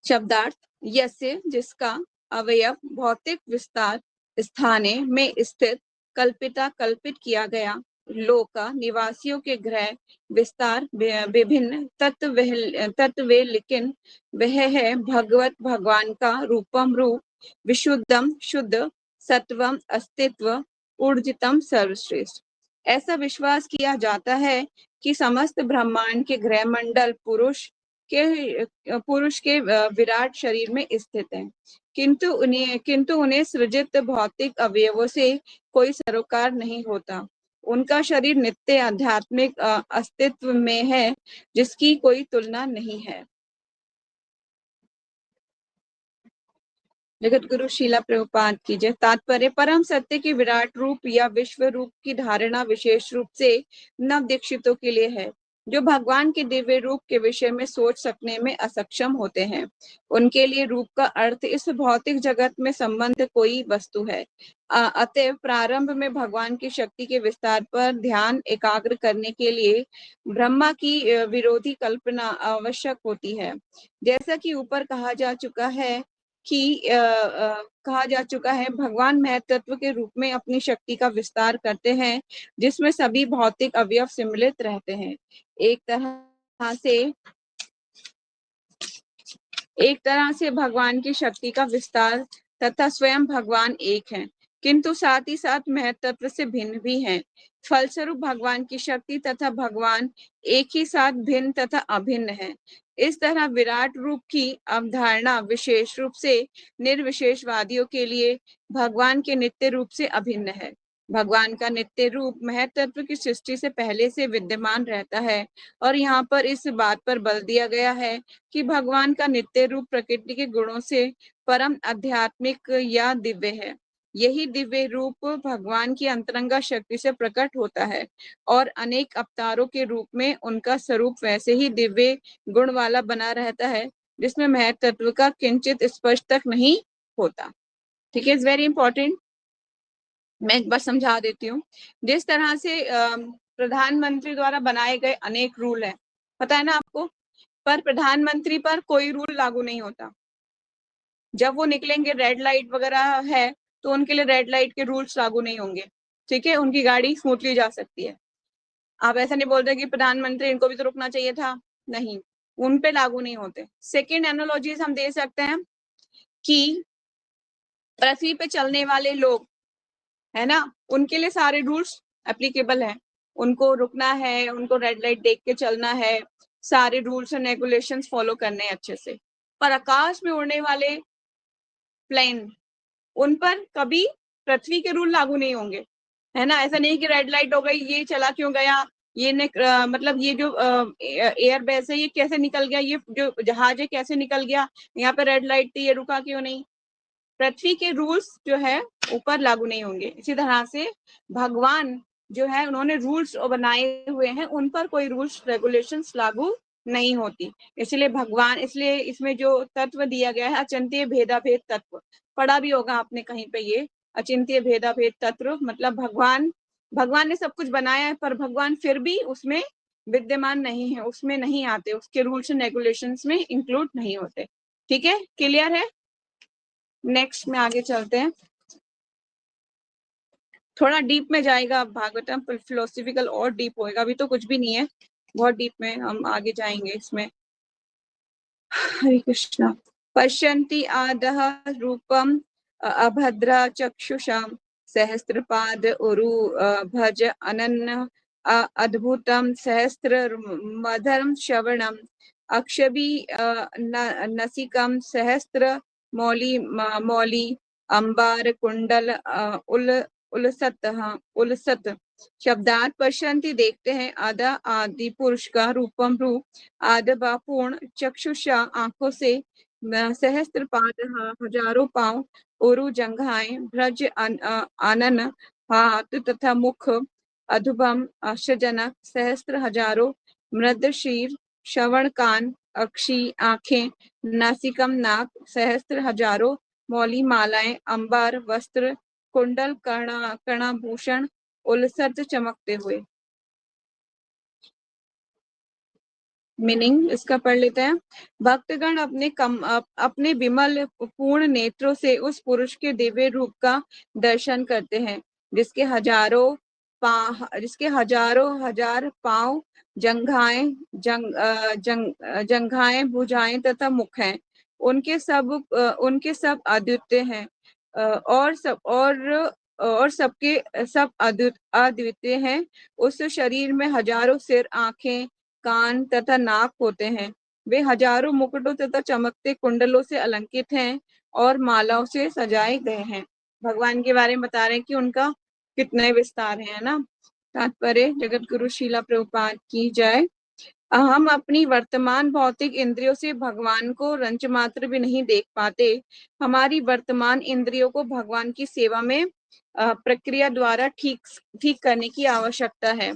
शब्दार्थ: यस्य जिसका, अवयव भौतिक विस्तार, स्थाने में स्थित, कल्पिता कल्पित किया गया, लोका निवासियों के ग्रह, विस्तार विभिन्न, तत्व लेकिन वह है भगवत भगवान का, रूपम रूप, विशुद्धम शुद्ध, सत्वम अस्तित्व, ऊर्जितम सर्वश्रेष्ठ। ऐसा विश्वास किया जाता है कि समस्त ब्रह्मांड के ग्रह मंडल पुरुष के विराट शरीर में स्थित है, किंतु उन्हें सृजित भौतिक अवयवों से कोई सरोकार नहीं होता। उनका शरीर नित्य आध्यात्मिक अस्तित्व में है, जिसकी कोई तुलना नहीं है। जगत गुरु शीला प्रभुपाद की जय। तात्पर्य: परम सत्य के विराट रूप या विश्व रूप की धारणा विशेष रूप से नव दीक्षितों के लिए है, जो भगवान के दिव्य रूप के विषय में सोच सकने में असक्षम होते हैं। उनके लिए रूप का अर्थ इस भौतिक जगत में संबंध कोई वस्तु है। अतएव प्रारंभ में भगवान की शक्ति के विस्तार पर ध्यान एकाग्र करने के लिए ब्रह्मा की विरोधी कल्पना आवश्यक होती है। जैसा कि ऊपर कहा जा चुका है, भगवान महत्त्व के रूप में अपनी शक्ति का विस्तार करते हैं, जिसमें सभी भौतिक अवयव सम्मिलित रहते हैं। एक तरह से भगवान की शक्ति का विस्तार तथा स्वयं भगवान एक हैं, किंतु साथ ही साथ महत्त्व से भिन्न भी हैं। फलस्वरूप भगवान की शक्ति तथा भगवान एक ही साथ भिन्न तथा अभिन्न है। इस तरह विराट रूप की अवधारणा विशेष रूप से निर्विशेषवादियों के लिए भगवान के नित्य रूप से अभिन्न है। भगवान का नित्य रूप महत्त्व की सृष्टि से पहले से विद्यमान रहता है, और यहाँ पर इस बात पर बल दिया गया है कि भगवान का नित्य रूप प्रकृति के गुणों से परम आध्यात्मिक या दिव्य है। यही दिव्य रूप भगवान की अंतरंगा शक्ति से प्रकट होता है और अनेक अवतारों के रूप में उनका स्वरूप वैसे ही दिव्य गुण वाला बना रहता है जिसमें महत्त्व का किंचित स्पर्श तक नहीं होता। ठीक है, इज वेरी इंपॉर्टेंट। मैं एक बार समझा देती हूँ। जिस तरह से प्रधानमंत्री द्वारा बनाए गए अनेक रूल हैं, पता है ना आपको, पर प्रधानमंत्री पर कोई रूल लागू नहीं होता। जब वो निकलेंगे, रेड लाइट वगैरह है तो उनके लिए रेड लाइट के रूल्स लागू नहीं होंगे। ठीक है, उनकी गाड़ी स्मूथली जा सकती है। आप ऐसा नहीं बोलते कि प्रधानमंत्री, इनको भी तो रुकना चाहिए था, नहीं, उन पे लागू नहीं होते। सेकेंड एनालॉजीज हम दे सकते हैं कि पृथ्वी पे चलने वाले लोग है ना, उनके लिए सारे रूल्स एप्लीकेबल हैं। उनको रुकना है, उनको रेड लाइट देख के चलना है, सारे रूल्स एंड रेगुलेशंस फॉलो करने हैं अच्छे से। पर आकाश में उड़ने वाले प्लेन, उन पर कभी पृथ्वी के रूल लागू नहीं होंगे, है ना। ऐसा नहीं कि रेड लाइट हो गई, ये चला क्यों गया, ये मतलब ये जो एयर बेस है ये कैसे निकल गया, ये जो जहाज है कैसे निकल गया, यहाँ पे रेड लाइट थी, ये रुका क्यों नहीं। पृथ्वी के रूल्स जो है ऊपर लागू नहीं होंगे। इसी तरह से भगवान जो है, उन्होंने रूल्स बनाए हुए हैं, उन पर कोई रूल्स रेगुलेशंस लागू नहीं होती। इसलिए भगवान, इसलिए इसमें जो तत्व दिया गया है अचिंत्य भेदाभेद तत्व, पढ़ा भी होगा आपने कहीं पे, ये अचिंत्य भेदाभेद तत्व मतलब भगवान ने सब कुछ बनाया है पर भगवान फिर भी उसमें विद्यमान नहीं है, उसमें नहीं आते, उसके रूल्स एंड रेगुलेशंस में इंक्लूड नहीं होते। ठीक है, क्लियर है। नेक्स्ट में आगे चलते हैं, थोड़ा डीप में जाएगा भागवतम, फिलोसफिकल और डीप होएगा, अभी तो कुछ भी नहीं है, बहुत डीप में हम आगे जाएंगे इसमें। हरे कृष्णा। पश्यन्ति आदः रूपम अभद्रा चक्षुषा सहस्त्रपाद उरु भज अनन्य अद्भुतम सहस्त्र मधरम श्रवणम अक्षबी नसिकम सहस्त्र मौली मौली अंबार कुंडल उलसत, हाँ उलसत शब्दार्थ। पश्यन्ति देखते हैं, आधा आदि पुरुष का, रूपम रूप, आदबा पूर्ण, चक्षुषा आंखों से, सहस्त्र पाद हजारों पांव, उरु जंघाएं, भ्रज आनन हाथ तथा मुख, अधुभम आश्चर्यजनक, सहस्त्र हजारों, मृद शीर, श्रवण कान, अक्षी आंखें, नासिकम नाक, सहस्त्र हजारों, मौली मालाएं, अंबार वस्त्र, कुंडल कर्णाभूषण, उलसत चमकते हुए। मीनिंग इसका पढ़ लेते हैं। भक्तगण अपने विमल पूर्ण नेत्रों से उस पुरुष के दिव्य रूप का दर्शन करते हैं जिसके हजारों हजार पांव, जंघाएं, जंघाएं, भुजाएं तथा मुख हैं। उनके सब अद्वितीय हैं और सबके सब अद्वितीय हैं। उस शरीर में हजारों सिर, आंखें, कान तथा नाक होते हैं। वे हजारों मुकुटों तथा चमकते कुंडलों से अलंकित हैं और मालाओं से सजाए गए हैं। भगवान के बारे में बता रहे हैं कि उनका कितने विस्तार है ना। तात्पर्य, जगत गुरु शीला प्रभुपाद की जय। हम अपनी वर्तमान भौतिक इंद्रियों से भगवान को रंच मात्र भी नहीं देख पाते। हमारी वर्तमान इंद्रियों को भगवान की सेवा में प्रक्रिया द्वारा ठीक करने की आवश्यकता है।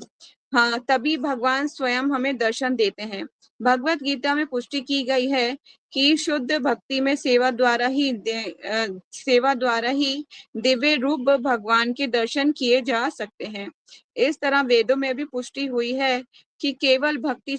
हाँ, तभी भगवान स्वयं हमें दर्शन देते हैं। भगवत गीता में पुष्टि की गई है कि शुद्ध भक्ति में सेवा द्वारा ही दिव्य रूप भगवान के दर्शन किए जा सकते हैं। इस तरह वेदों में भी पुष्टि हुई है कि केवल भक्ति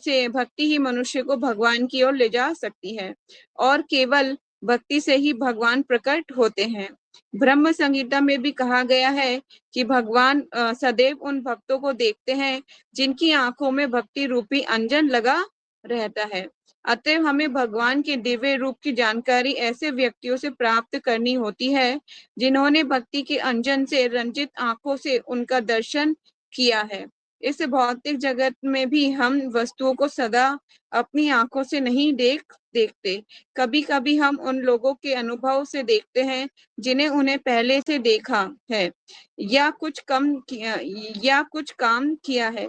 ही मनुष्य को भगवान की ओर ले जा सकती है और केवल भक्ति से ही भगवान प्रकट होते हैं। ब्रह्म संहिता में भी कहा गया है कि भगवान सदैव उन भक्तों को देखते हैं जिनकी आंखों में भक्ति रूपी अंजन लगा रहता है। अतएव हमें भगवान के दिव्य रूप की जानकारी ऐसे व्यक्तियों से प्राप्त करनी होती है जिन्होंने भक्ति के अंजन से रंजित आंखों से उनका दर्शन किया है। इस भौतिक जगत में भी हम वस्तुओं को सदा अपनी आंखों से नहीं देखते। कभी कभी हम उन लोगों के अनुभव से देखते हैं जिन्हें उन्हें पहले से देखा है या कुछ काम किया है।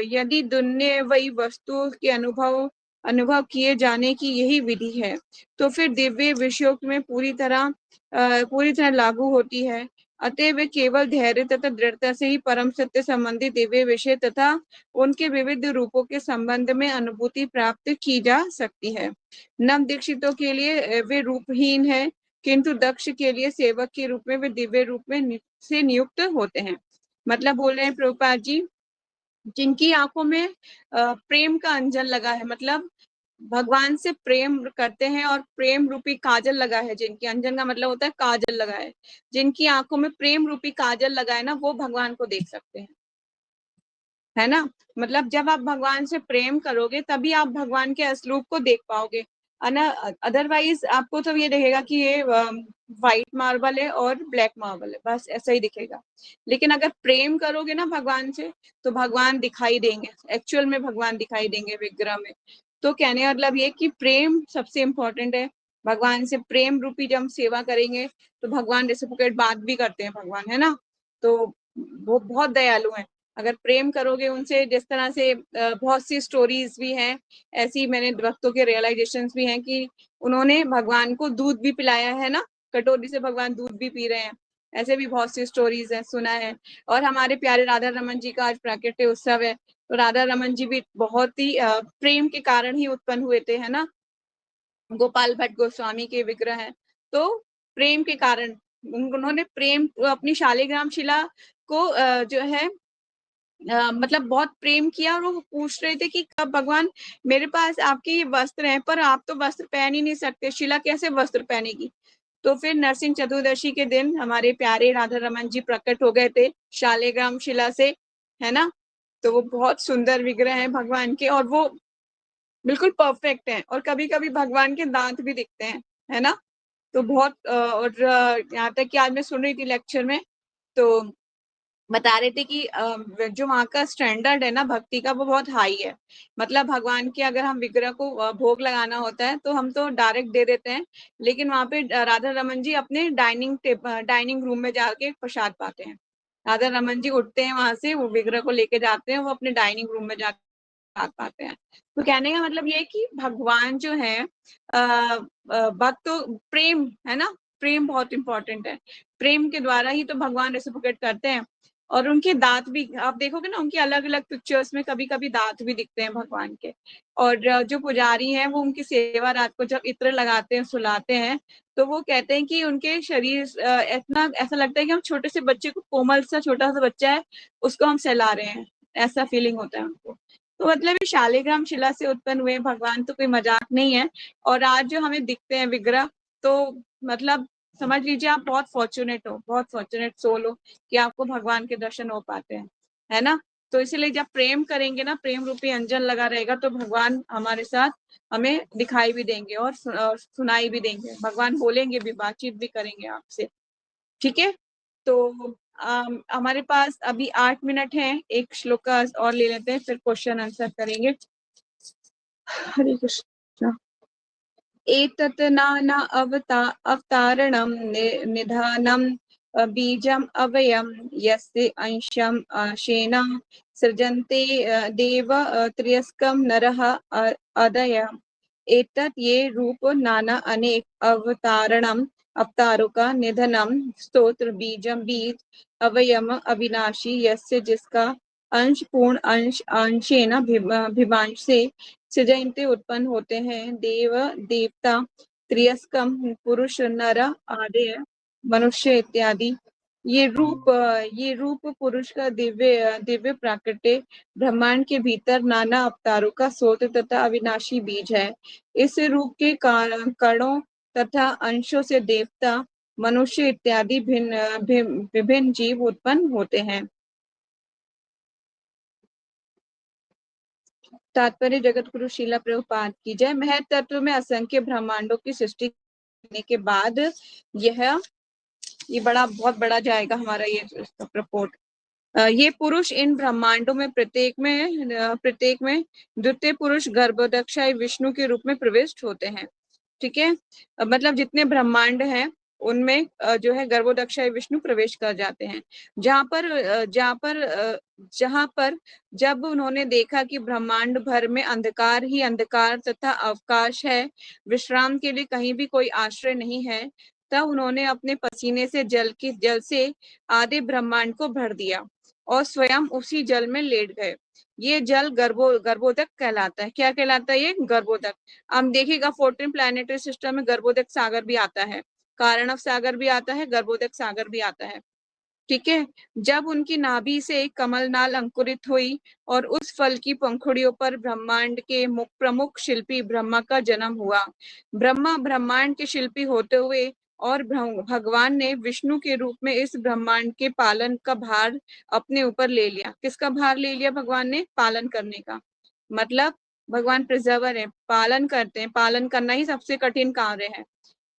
यदि दुन्यवी वस्तुओं के अनुभव अनुभव किए जाने की यही विधि है, तो फिर दिव्य विषयों में पूरी तरह लागू होती है। अतः वे केवल धैर्य तथा दृढ़ता से ही परम सत्य संबंधी दिव्य विषय तथा उनके विविध रूपों के संबंध में अनुभूति प्राप्त की जा सकती है। नव दीक्षितों के लिए वे रूपहीन है, किंतु दक्ष के लिए सेवक के रूप में वे दिव्य रूप में से नियुक्त होते हैं। मतलब बोल रहे हैं प्रभुपाद जी, जिनकी आंखों में प्रेम का अंजन लगा है, मतलब भगवान से प्रेम करते हैं और प्रेम रूपी काजल लगा है जिनकी, अंजन का मतलब होता है काजल लगा है, जिनकी आंखों में प्रेम रूपी काजल लगा है ना, वो भगवान को देख सकते हैं, है ना। मतलब जब आप भगवान से प्रेम करोगे तभी आप भगवान के स्वरूप को देख पाओगे, अदरवाइज आपको तो ये दिखेगा कि ये व्हाइट मार्बल है और ब्लैक मार्बल है, बस ऐसा ही दिखेगा। लेकिन अगर प्रेम करोगे ना भगवान से, तो भगवान दिखाई देंगे, एक्चुअल में भगवान दिखाई देंगे विग्रह में। तो कहने का मतलब ये कि प्रेम सबसे इम्पोर्टेंट है। भगवान से प्रेम रूपी जब हम सेवा करेंगे तो भगवान रेसिप्रोकेट बात भी करते हैं भगवान, है ना। तो वो बहुत दयालु हैं। अगर प्रेम करोगे उनसे, जिस तरह से बहुत सी स्टोरीज भी हैं ऐसी, मैंने भक्तों के रियलाइजेशंस भी हैं कि उन्होंने भगवान को दूध भी पिलाया है ना, कटोरी से भगवान दूध भी पी रहे हैं, ऐसे भी बहुत सी स्टोरीज है, सुना है। और हमारे प्यारे राधा रमन जी का आज प्राकट्य उत्सव है, तो राधा रमन जी भी बहुत ही प्रेम के कारण ही उत्पन्न हुए थे, है ना। गोपाल भट्ट गोस्वामी के विग्रह हैं, तो प्रेम के कारण उन्होंने प्रेम अपनी शालिग्राम शिला को जो है मतलब बहुत प्रेम किया, और वो पूछ रहे थे कि कब भगवान मेरे पास आपके ये वस्त्र हैं, पर आप तो वस्त्र पहन ही नहीं सकते, शिला कैसे वस्त्र पहनेगी। तो फिर नरसिंह चतुर्दशी के दिन हमारे प्यारे राधा रमन जी प्रकट हो गए थे शालिग्राम शिला से, है ना। तो वो बहुत सुंदर विग्रह है भगवान के, और वो बिल्कुल परफेक्ट हैं, और कभी कभी भगवान के दांत भी दिखते हैं, है ना। तो बहुत और यहाँ तक कि आज मैं सुन रही थी लेक्चर में, तो बता रहे थे कि जो वहाँ का स्टैंडर्ड है ना भक्ति का, वो बहुत हाई है। मतलब भगवान के अगर हम विग्रह को भोग लगाना होता है तो हम तो डायरेक्ट दे देते हैं, लेकिन वहाँ पे राधा रमन जी अपने डाइनिंग रूम में जाके प्रसाद पाते हैं। राधा रमन जी उठते हैं वहां से, वो विग्रह को लेके जाते हैं, वो अपने डाइनिंग रूम में जाके प्रसाद पाते हैं। तो कहने का मतलब ये है कि भगवान जो है भक्त प्रेम, है ना, प्रेम बहुत इंपॉर्टेंट है। प्रेम के द्वारा ही तो भगवान रेसिप्रोकेट करते हैं। और उनके दांत भी आप देखोगे ना, उनकी अलग अलग पिक्चर्स में कभी कभी दांत भी दिखते हैं भगवान के। और जो पुजारी हैं वो उनकी सेवा रात को जब इत्र लगाते हैं, सुलाते हैं, तो वो कहते हैं कि उनके शरीर इतना ऐसा लगता है कि हम छोटे से बच्चे को, कोमल सा छोटा सा बच्चा है, उसको हम सहला रहे हैं, ऐसा फीलिंग होता है उनको। तो मतलब ये शालिग्राम शिला से उत्पन्न हुए भगवान तो कोई मजाक नहीं है। और आज जो हमें दिखते हैं विग्रह, तो मतलब समझ लीजिए आप बहुत फॉर्चुनेट हो, बहुत फॉर्चुनेट सोल हो कि आपको भगवान के दर्शन हो पाते हैं, है ना। तो इसीलिए जब प्रेम करेंगे ना, प्रेम रूपी अंजन लगा रहेगा, तो भगवान हमारे साथ हमें दिखाई भी देंगे और सुनाई भी देंगे, भगवान बोलेंगे भी, बातचीत भी करेंगे आपसे। ठीक है। तो हमारे पास अभी 8 मिनट हैं, एक श्लोक का और ले लेते हैं, फिर क्वेश्चन आंसर करेंगे। हरे कृष्ण। एतत् नाना अवतारणं निधानं बीजम् अव्ययं यस्य अंशम् अंशेन सृजन्ते देव त्रयस्कं नरः अदय। एतत् ये रूप नाना अनेक अवतारणम् अवतारों का निधनम स्तोत्र बीजम बीज अवयम अविनाशी यस्य जिसका अंश पूर्ण अंश अंशेन भिवांश से सृजनते उत्पन्न होते हैं देव देवता त्रियस्कम पुरुष नर आदि मनुष्य इत्यादि। ये रूप पुरुष का दिव्य दिव्य प्राकृत्य ब्रह्मांड के भीतर नाना अवतारों का स्रोत तथा अविनाशी बीज है। इस रूप के कणों तथा अंशों से देवता मनुष्य इत्यादि विभिन्न जीव उत्पन्न होते हैं। तात्पर्य जगत गुरु शीला प्रभुपाद की जय। महत तत्व में असंख्य ब्रह्मांडों की सृष्टि करने के बाद ये बहुत बड़ा जाएगा हमारा ये रिपोर्ट। ये पुरुष इन ब्रह्मांडों में प्रत्येक में द्वितीय पुरुष गर्भोदक्षाय विष्णु के रूप में प्रविष्ट होते हैं। ठीक है। मतलब जितने ब्रह्मांड हैं उनमें जो है गर्भोदक्षाय विष्णु प्रवेश कर जाते हैं। जहां पर जब उन्होंने देखा कि ब्रह्मांड भर में अंधकार ही अंधकार तथा अवकाश है, विश्राम के लिए कहीं भी कोई आश्रय नहीं है, तब उन्होंने अपने पसीने से जल से आधे ब्रह्मांड को भर दिया और स्वयं उसी जल में लेट गए। ये जल गर्भोदक कहलाता है। क्या कहलाता है ये? गर्भोदक। हम देखिएगा 14 प्लैनेटरी सिस्टम में गर्भोदक सागर भी आता है, कारणव सागर भी आता है, गर्भोदक सागर भी आता है। ठीक है। जब उनकी नाभि से कमलनाल अंकुरित हुई और उस फल की पंखुड़ियों पर ब्रह्मांड के प्रमुख शिल्पी ब्रह्मा का जन्म हुआ। ब्रह्मा ब्रह्मांड के शिल्पी होते हुए और भगवान ने विष्णु के रूप में इस ब्रह्मांड के पालन का भार अपने ऊपर ले लिया। किसका भार ले लिया भगवान ने? पालन करने का। मतलब भगवान प्रिजर्वर है, पालन करते हैं। पालन करना ही सबसे कठिन कार्य है।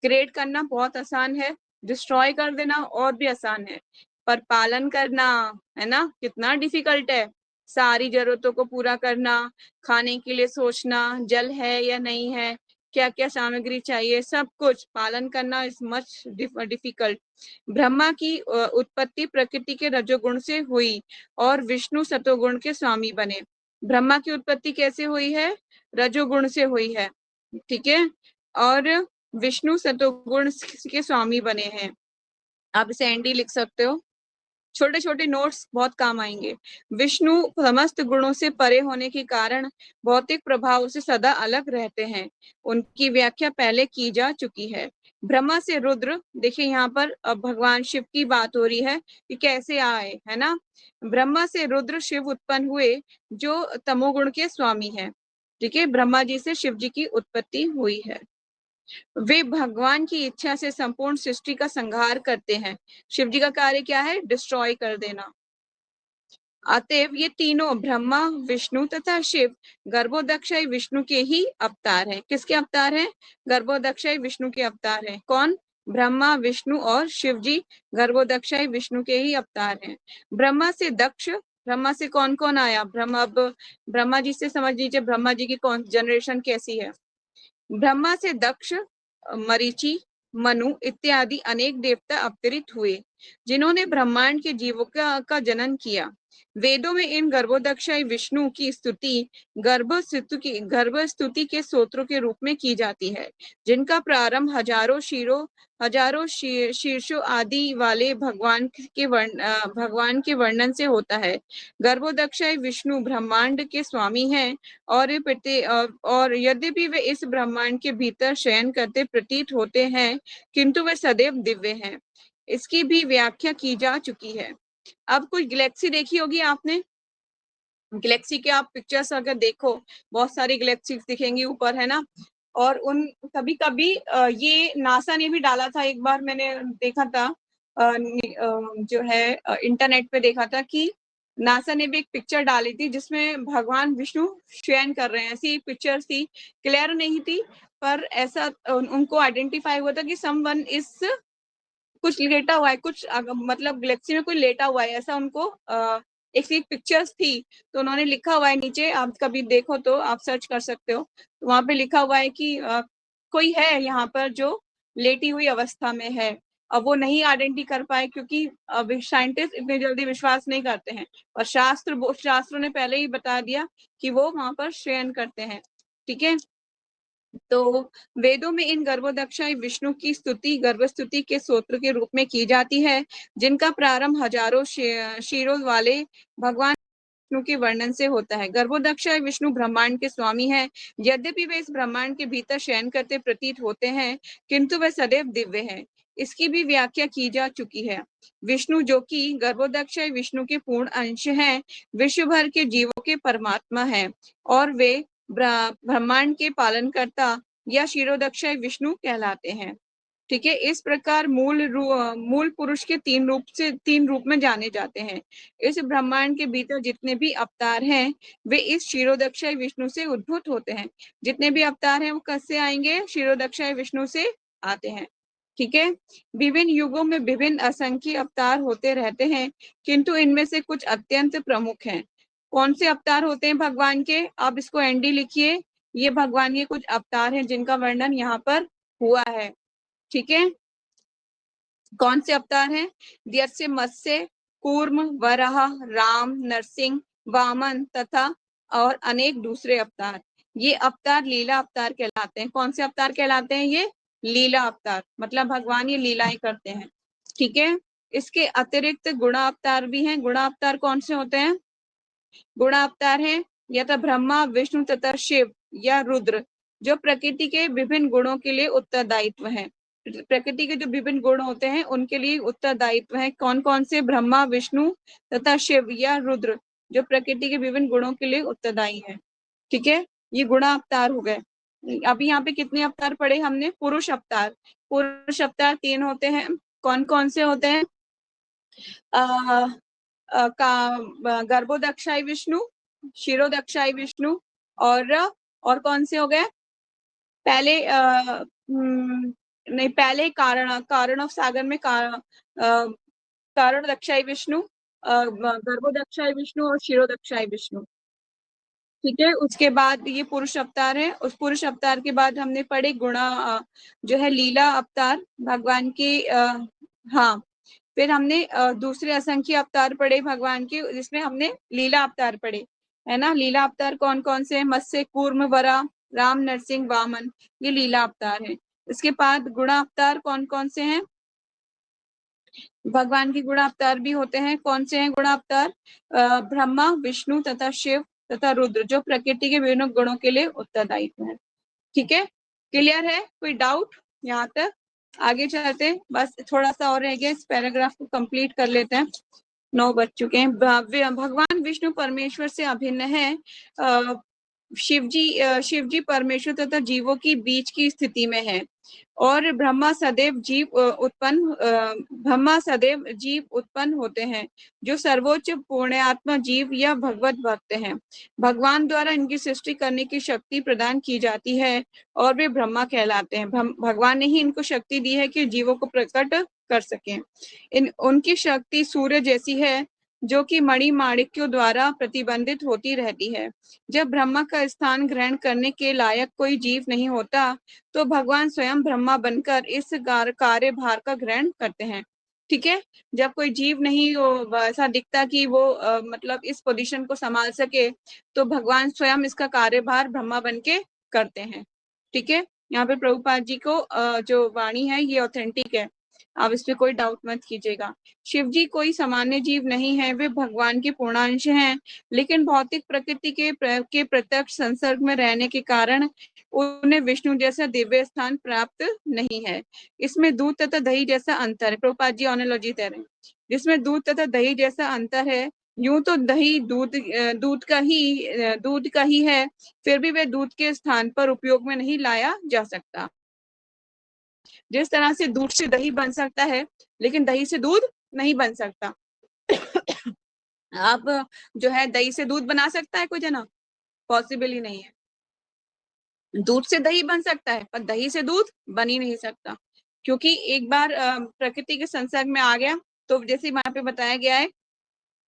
क्रिएट करना बहुत आसान है, डिस्ट्रॉय कर देना और भी आसान है, पर पालन करना है ना, कितना डिफिकल्ट है। सारी जरूरतों को पूरा करना, खाने के लिए सोचना, जल है या नहीं है, क्या क्या सामग्री चाहिए, सब कुछ पालन करना इज मच डिफिकल्ट। ब्रह्मा की उत्पत्ति प्रकृति के रजोगुण से हुई और विष्णु सतोगुण के स्वामी बने। ब्रह्मा की उत्पत्ति कैसे हुई है? रजोगुण से हुई है। ठीक है। और विष्णु सतोगुण के स्वामी बने हैं। आप इसे एनडी लिख सकते हो। छोटे छोटे नोट्स बहुत काम आएंगे। विष्णु समस्त गुणों से परे होने के कारण भौतिक प्रभाव से सदा अलग रहते हैं। उनकी व्याख्या पहले की जा चुकी है। ब्रह्मा से रुद्र, देखिए यहाँ पर भगवान शिव की बात हो रही है कि कैसे आए, है ना। ब्रह्मा से रुद्र शिव उत्पन्न हुए जो तमोगुण के स्वामी हैं। ठीक है। ब्रह्मा जी से शिव जी की उत्पत्ति हुई है। वे भगवान की इच्छा से संपूर्ण सृष्टि का संहार करते हैं। शिव जी का कार्य क्या है? डिस्ट्रॉय कर देना। अतएव ये तीनों ब्रह्मा, विष्णु तथा शिव गर्भोदक्षाय विष्णु के ही अवतार हैं। किसके अवतार हैं? गर्भोदक्षाय विष्णु के अवतार हैं। कौन? ब्रह्मा, विष्णु और शिव जी गर्भोदक्षाय विष्णु के ही अवतार हैं। ब्रह्मा से दक्ष, ब्रह्मा से कौन कौन आया? ब्रह्मा जी से समझ लीजिए ब्रह्मा जी की कौन जनरेशन कैसी है। ब्रह्मा से दक्ष, मरीचि, मनु इत्यादि अनेक देवता अवतरित हुए, जिन्होंने ब्रह्मांड के जीवों का जनन किया। वेदों में इन गर्भोदक्षाय विष्णु की स्तुति गर्भस्तुति के स्तोत्रों के रूप में की जाती है, जिनका प्रारंभ हजारों शीर्षों आदि वाले भगवान के वर्णन से होता है। गर्भोदक्षाय विष्णु ब्रह्मांड के स्वामी हैं और यद्यपि वे इस ब्रह्मांड के भीतर शयन करते प्रतीत होते हैं, किंतु वे सदैव दिव्य हैं। इसकी भी व्याख्या की जा चुकी है। अब कुछ गैलेक्सी देखी होगी आपने। गैलेक्सी के आप पिक्चर्स अगर देखो, बहुत सारी गैलेक्सीज दिखेंगी ऊपर, है ना। और उन कभी कभी ये नासा ने भी डाला था, एक बार मैंने देखा था जो है इंटरनेट पे देखा था कि नासा ने भी एक पिक्चर डाली थी जिसमें भगवान विष्णु शयन कर रहे हैं। ऐसी एक पिक्चर थी, क्लियर नहीं थी, पर ऐसा उनको आइडेंटिफाई हुआ था कि समवन इज कुछ लेटा हुआ है, कुछ मतलब गैलेक्सी में कोई लेटा हुआ है, ऐसा उनको एक पिक्चर्स थी। तो उन्होंने लिखा हुआ है नीचे, आप कभी देखो तो आप सर्च कर सकते हो, तो वहां पे लिखा हुआ है कि कोई है यहाँ पर जो लेटी हुई अवस्था में है। अब वो नहीं आइडेंटिफाई कर पाए क्योंकि साइंटिस्ट इतनी जल्दी विश्वास नहीं करते हैं, और शास्त्रों ने पहले ही बता दिया कि वो वहां पर शयन करते हैं। ठीक है। तो वेदों में इन गर्भोदक्षाय विष्णु की स्तुति गर्भस्तुति के स्तोत्र के रूप में की जाती है, जिनका प्रारंभ हजारों शीरों वाले भगवान विष्णु के वर्णन से होता है। गर्भोदक्षाय विष्णु ब्रह्मांड के स्वामी हैं। यद्यपि वे इस ब्रह्मांड के भीतर शयन करते प्रतीत होते हैं, किंतु वे सदैव दिव्य हैं। इसकी भी व्याख्या की जा चुकी है। विष्णु, जो कि गर्भोदक्षाय विष्णु के पूर्ण अंश हैं, विश्व भर के जीवों के परमात्मा हैं और वे ब्रह्मांड के पालनकर्ता या क्षीरोदक्षाय विष्णु कहलाते हैं। ठीक है। इस प्रकार मूल पुरुष के तीन रूप में जाने जाते हैं। इस ब्रह्मांड के भीतर जितने भी अवतार हैं, वे इस क्षीरोदक्षाय विष्णु से उद्भूत होते हैं। जितने भी अवतार हैं वो कैसे आएंगे? क्षीरोदक्षाय विष्णु से आते हैं। ठीक है। विभिन्न युगों में विभिन्न असंख्य अवतार होते रहते हैं, किंतु इनमें से कुछ अत्यंत प्रमुख हैं। कौन से अवतार होते हैं भगवान के? आप इसको एनडी लिखिए। ये भगवान के कुछ अवतार हैं जिनका वर्णन यहाँ पर हुआ है। ठीक है। कौन से अवतार हैं? दियस्य, मत्स्य, कूर्म, वराह, राम, नरसिंह, वामन तथा और अनेक दूसरे अवतार। ये अवतार लीला अवतार कहलाते हैं। कौन से अवतार कहलाते हैं? ये लीला अवतार, मतलब भगवान ये लीलाएं करते हैं। ठीक है। इसके अतिरिक्त गुणा अवतार भी हैं। गुणा अवतार कौन से होते हैं? गुणा अवतार है या तो ब्रह्मा, विष्णु तथा शिव या रुद्र, जो प्रकृति के विभिन्न गुणों के लिए उत्तरदायित्व है। प्रकृति के जो विभिन्न गुण होते हैं उनके लिए उत्तरदायित्व है। कौन कौन से? ब्रह्मा, विष्णु तथा शिव या रुद्र, जो प्रकृति के विभिन्न गुणों के लिए उत्तरदायी है। ठीक है, ये गुणा अवतार हो गए। अभी यहाँ पे कितने अवतार पढ़े हमने? पुरुष अवतार। पुरुष अवतार 3 होते हैं। कौन कौन से होते हैं? गर्भोदक्षाई विष्णु, शिरोदक्षाई विष्णु, और कौन से हो गए? पहले नहीं, पहले कारण सागर में कारण दक्षाई विष्णु, गर्भोदक्षाई विष्णु और शिरोदक्षाई विष्णु। ठीक है, उसके बाद ये पुरुष अवतार है। उस पुरुष अवतार के बाद हमने पढ़े गुणा जो है लीला अवतार भगवान के। हाँ, फिर हमने दूसरे असंख्य अवतार पढ़े भगवान के, जिसमें हमने लीला अवतार पढ़े, है ना। लीला अवतार कौन कौन से हैं? मत्स्य, कूर्म, वरा, राम, नरसिंह, वामन, ये लीला अवतार है। इसके बाद गुणा अवतार कौन कौन से हैं? भगवान के गुणा अवतार भी होते हैं। कौन से हैं गुणा अवतार? ब्रह्मा, विष्णु तथा शिव तथा रुद्र, जो प्रकृति के विभिन्न गुणों के लिए उत्तरदायित्व है। ठीक है, क्लियर है? कोई डाउट यहाँ तक? आगे चलते हैं, बस थोड़ा सा और रह गया, इस पैराग्राफ को कंप्लीट कर लेते हैं। 9 बज चुके हैं। भगवान विष्णु परमेश्वर से अभिन्न है। शिवजी परमेश्वर तथा जीवों की बीच की स्थिति में है, और ब्रह्मा सदैव जीव उत्पन्न होते हैं, जो सर्वोच्च पुण्यात्मा जीव या भगवत भक्त हैं। भगवान द्वारा इनकी सृष्टि करने की शक्ति प्रदान की जाती है, और वे ब्रह्मा कहलाते हैं। भगवान ने ही इनको शक्ति दी है कि जीवों को प्रकट कर सकें। उनकी शक्ति सूर्य जैसी है, जो कि मणि माणिक्यों द्वारा प्रतिबंधित होती रहती है। जब ब्रह्मा का स्थान ग्रहण करने के लायक कोई जीव नहीं होता, तो भगवान स्वयं ब्रह्मा बनकर इस कार्यभार का ग्रहण करते हैं। ठीक है, जब कोई जीव नहीं ऐसा दिखता कि वो मतलब इस पोजीशन को संभाल सके, तो भगवान स्वयं इसका कार्यभार ब्रह्मा बन के करते हैं। ठीक है, यहाँ पे प्रभुपाद जी को जो वाणी है ये ऑथेंटिक है, आप इस पे कोई डाउट मत कीजिएगा। शिव जी कोई सामान्य जीव नहीं है, वे भगवान के पूर्णांश हैं, लेकिन भौतिक प्रकृति के प्रत्यक्ष संसर्ग में रहने के कारण उन्हें विष्णु जैसा दिव्य स्थान प्राप्त नहीं है। इसमें दूध तथा दही जैसा अंतर है। प्रभुपाद जी ऑनोलॉजी दे रहे हैं, जिसमें दूध तथा दही जैसा अंतर है। यूं तो दही दूध का ही है, फिर भी वे दूध के स्थान पर उपयोग में नहीं लाया जा सकता। जिस तरह से दूध से दही बन सकता है, लेकिन दही से दूध नहीं बन सकता। आप जो है दही से दूध बना सकता है कोई जना? पॉसिबल ही नहीं है। दूध से दही बन सकता है, पर दही से दूध बन ही नहीं सकता, क्योंकि एक बार प्रकृति के संसर्ग में आ गया, तो जैसे वहां पे बताया गया है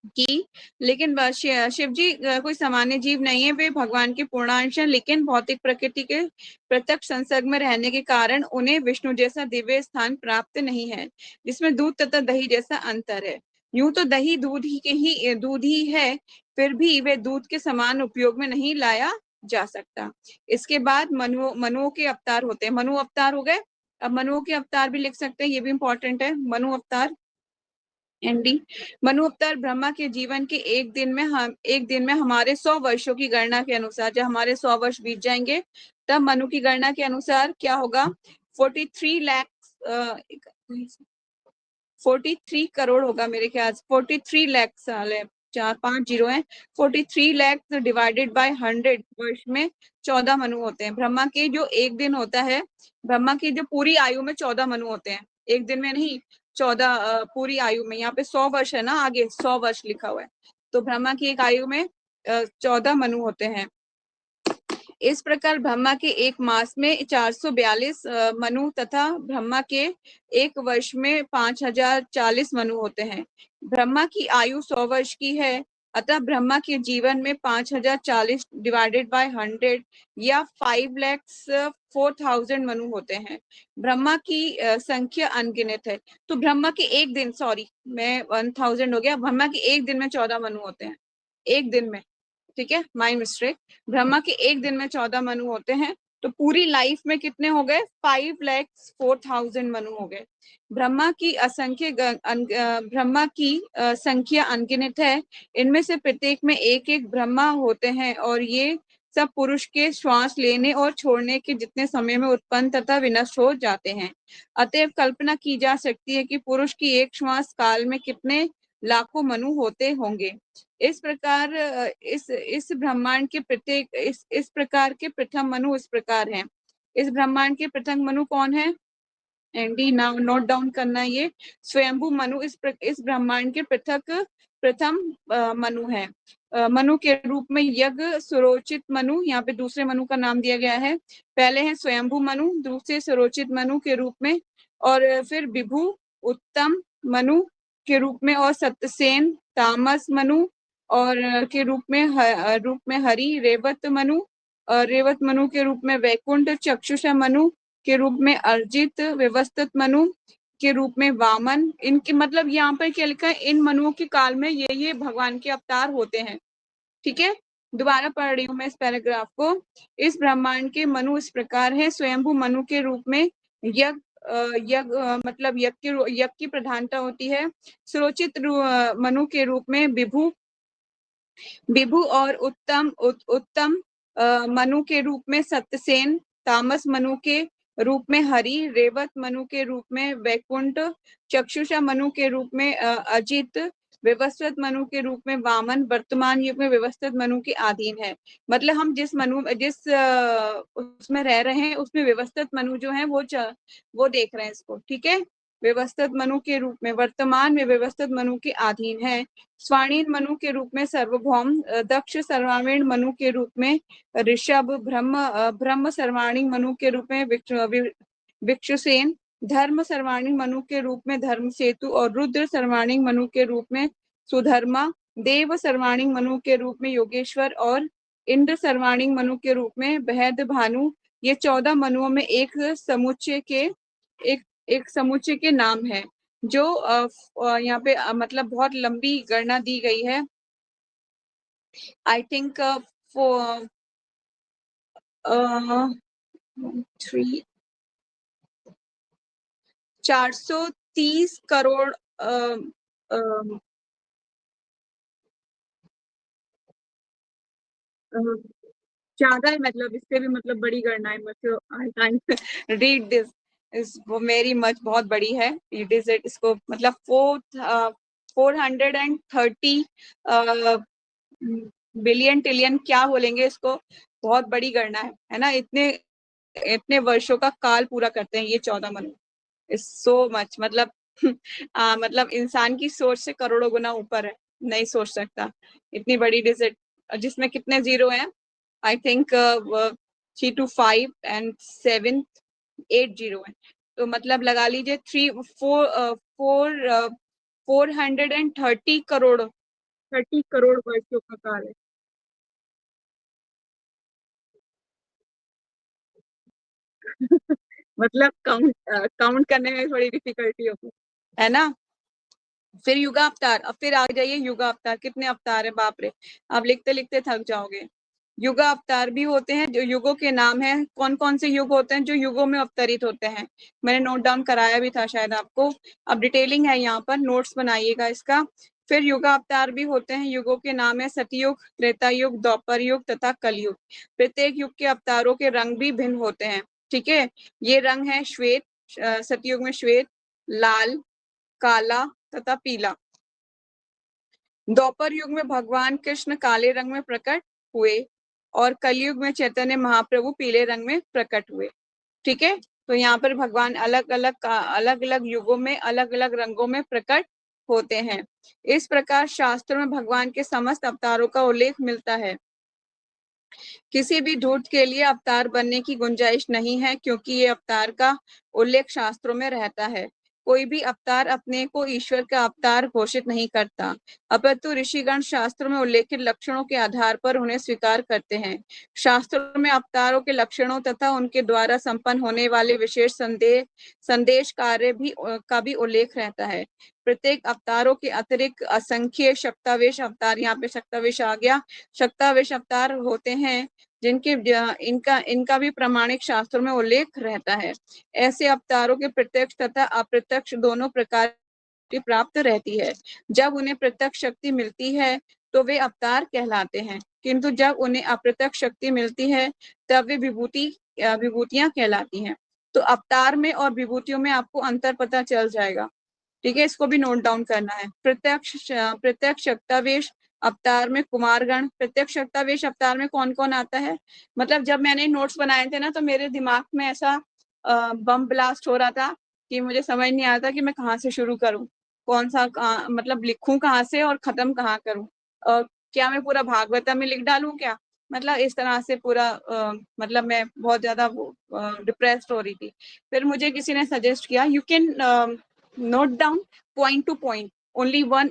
कि लेकिन शिव जी कोई सामान्य जीव नहीं है, वे भगवान के पूर्णांश हैं, लेकिन भौतिक प्रकृति के प्रत्यक्ष संसर्ग में रहने के कारण उन्हें विष्णु जैसा दिव्य स्थान प्राप्त नहीं है, जिसमें दूध तथा दही जैसा अंतर है। यूं तो दही दूध ही है, फिर भी वे दूध के समान उपयोग में नहीं लाया जा सकता। इसके बाद मनुओं के अवतार होते हैं। मनु अवतार हो गए। अब मनुओं के अवतार भी लिख सकते हैं, ये भी इंपॉर्टेंट है। मनु अवतार एनडी। मनु अवतार ब्रह्मा के जीवन के एक दिन में हमारे 100 वर्षों की गणना के अनुसार, जब हमारे 100 वर्ष बीत जाएंगे, तब मनु की गणना के अनुसार क्या होगा? 43 लाख 43 करोड़ होगा मेरे ख्याल से। 43 लाख साल है, 4-5 जीरो है। 43 लाख डिवाइडेड बाय 100 वर्ष में 14 मनु होते हैं। ब्रह्मा के जो एक दिन होता है, ब्रह्मा की जो पूरी आयु में 14 मनु होते हैं, एक दिन में नहीं, 14 पूरी आयु में। यहाँ पे 100 वर्ष है ना, आगे 100 वर्ष लिखा हुआ है, तो ब्रह्मा की एक आयु में 14 मनु होते हैं। इस प्रकार ब्रह्मा के एक मास में 442 मनु तथा ब्रह्मा के एक वर्ष में 5040 मनु होते हैं। ब्रह्मा की आयु 100 वर्ष की है, अतः ब्रह्मा के जीवन में 5040 डिवाइडेड बाय 100 या 5,04,000 मनु होते हैं। ब्रह्मा की संख्या अनगिनत है। तो ब्रह्मा के एक दिन, सॉरी मैं 1000 हो गया, ब्रह्मा के एक दिन में 14 मनु होते हैं, एक दिन में, ठीक है, माय मिस्टेक। ब्रह्मा के एक दिन में 14 मनु होते हैं, तो पूरी लाइफ में कितने हो गए? 5,04,000 मनु हो गए। ब्रह्मा की संख्या अनगिनत है। इनमें से प्रत्येक में एक एक ब्रह्मा होते हैं और ये सब पुरुष के श्वास लेने और छोड़ने के जितने समय में उत्पन्न तथा विनष्ट हो जाते हैं। अतएव कल्पना की जा सकती है कि पुरुष की एक श्वास काल में कितने लाखों मनु होते होंगे। इस प्रकार इस ब्रह्मांड के प्रत्येक इस प्रकार के प्रथम मनु इस प्रकार हैं। इस ब्रह्मांड के प्रथम मनु कौन है? एंडी नाउ नोट डाउन करना, ये स्वयंभू मनु इस ब्रह्मांड के प्रथम मनु है। मनु के रूप में यज्ञ सुरोचित मनु, यहाँ पे दूसरे मनु का नाम दिया गया है। पहले है स्वयंभू मनु, दूसरे सुरोचित मनु के रूप में, और फिर विभु उत्तम मनु के रूप में, और सत्यसेन तामस मनु और के रूप में हरि रेवत मनु, रेवत मनु के रूप में वैकुंठ चक्षुषा मनु के रूप में अर्जित व्यवस्थित मनु के रूप में वामन। इनके मतलब यहाँ पर क्या लिखा है? इन मनुओं के काल में ये भगवान के अवतार होते हैं। ठीक है, दोबारा पढ़ रही हूँ मैं इस पैराग्राफ को। इस ब्रह्मांड के मनु इस प्रकार है। स्वयंभू मनु के रूप में मतलब यज्ञ की प्रधानता होती है। सुरोचित मनु के रूप में विभु और उत्तम मनु के रूप में सत्यसेन, तामस मनु के रूप में हरि, रेवत मनु के रूप में वैकुंठ, चक्षुषा मनु के रूप में अजित, व्यवस्थित मनु के रूप में वामन, वर्तमान युग में व्यवस्थित मनु के अधीन है। मतलब हम जिस उसमें रह रहे हैं उसमें व्यवस्थित मनु जो है वो देख रहे हैं इसको। ठीक है, व्यवस्थित मनु के रूप में, वर्तमान में व्यवस्थित मनु के अधीन है। स्वाणीन मनु के रूप में सार्वभौम, दक्ष सर्वाणीण मनु के रूप में ऋषभ, ब्रह्म सर्वाणीण मनु के रूप में विक्षुसेन, धर्म सर्वाणीण मनु के रूप में धर्म सेतु, और रुद्र सर्वाणीण मनु के रूप में सुधर्मा, देव सर्वाणीण मनु के रूप में योगेश्वर, और इंद्र सर्वाणीण मनु के रूप में बहद भानु। ये 14 मनुओं में एक समुच्चय के नाम है, जो यहाँ पे मतलब बहुत लंबी गणना दी गई है। आई थिंक 430 करोड़ ज्यादा है, मतलब इससे भी मतलब बड़ी गणना है। आई कांट रीड दिस, इस वो मेरी मच बहुत बड़ी है। इट इज इसको मतलब 430 बिलियन ट्रिलियन क्या बोलेंगे इसको, बहुत बड़ी गणना है ना। इतने इतने वर्षों का काल पूरा करते हैं ये 14 मनु। इज सो मच, मतलब मतलब इंसान की सोच से करोड़ों गुना ऊपर है, नहीं सोच सकता इतनी बड़ी डिजिट जिसमें कितने जीरो हैं। I think 3 to 5 and 7 8 zero है। तो मतलब लगा लीजिए 430 करोड़, 30 करोड़ वर्षों का काल है। मतलब काउंट करने में थोड़ी डिफिकल्टी होगी, है ना। फिर युगा अवतार, अब फिर आ जाइए युगा अवतार। कितने अवतार है, बाप रे, आप लिखते लिखते थक जाओगे। युगा अवतार भी होते हैं, जो युगों के नाम है। कौन कौन से युग होते हैं? जो युगों में अवतरित होते हैं। मैंने नोट डाउन कराया भी था शायद आपको, अब डिटेलिंग है यहाँ पर, नोट्स बनाइएगा इसका। फिर युगा अवतार भी होते हैं, युगों के नाम है सतयुग, त्रेता युग, द्वापर युग तथा कलयुग। प्रत्येक युग के अवतारों के रंग भी भिन्न होते हैं। ठीक है, ये रंग है श्वेत, सतयुग में श्वेत, लाल, काला तथा पीला। द्वापर युग में भगवान कृष्ण काले रंग में प्रकट हुए और कलयुग में चैतन्य महाप्रभु पीले रंग में प्रकट हुए। ठीक है, तो यहाँ पर भगवान अलग अलग युगों में अलग अलग रंगों में प्रकट होते हैं। इस प्रकार शास्त्रों में भगवान के समस्त अवतारों का उल्लेख मिलता है। किसी भी धूर्त के लिए अवतार बनने की गुंजाइश नहीं है, क्योंकि ये अवतार का उल्लेख शास्त्रों में रहता है। कोई भी अवतार अपने को ईश्वर का अवतार घोषित नहीं करता, अपितु ऋषिगण शास्त्रों में उल्लेखित लक्षणों के आधार पर उन्हें स्वीकार करते हैं। शास्त्रों में अवतारों के लक्षणों तथा उनके द्वारा संपन्न होने वाले विशेष संदेश कार्य भी का भी उल्लेख रहता है। प्रत्येक अवतारों के अतिरिक्त असंख्य शक्तावेश अवतार, यहाँ पे शक्तावेश आ गया, शक्तावेश अवतार होते हैं जिनके इनका इनका भी प्रामाणिक शास्त्रों में उल्लेख रहता है। ऐसे अवतारों के प्रत्यक्ष तथा अप्रत्यक्ष दोनों प्रकार की प्राप्त रहती है। जब उन्हें प्रत्यक्ष शक्ति मिलती है तो वे अवतार कहलाते हैं, किंतु जब उन्हें अप्रत्यक्ष शक्ति मिलती है तब वे विभूतियां कहलाती हैं। तो अवतार में और विभूतियों में आपको अंतर पता चल जाएगा। ठीक है, इसको भी नोट डाउन करना है। प्रत्यक्ष शक्तावेश अवतार में कुमारगण, प्रत्यक्ष शक्तावेश अवतार में कौन कौन आता है? मतलब जब मैंने नोट्स बनाए थे ना, तो मेरे दिमाग में ऐसा बम ब्लास्ट हो रहा था कि मुझे समझ नहीं आता कि मैं कहाँ से शुरू करूं, कौन सा मतलब लिखूं कहाँ से और खत्म कहाँ करूं, क्या मैं पूरा भागवतम में लिख डालूं क्या? मतलब इस तरह से पूरा मतलब मैं बहुत ज्यादा डिप्रेस्ड हो रही थी। फिर मुझे किसी ने सजेस्ट किया, you can note down point two point, only one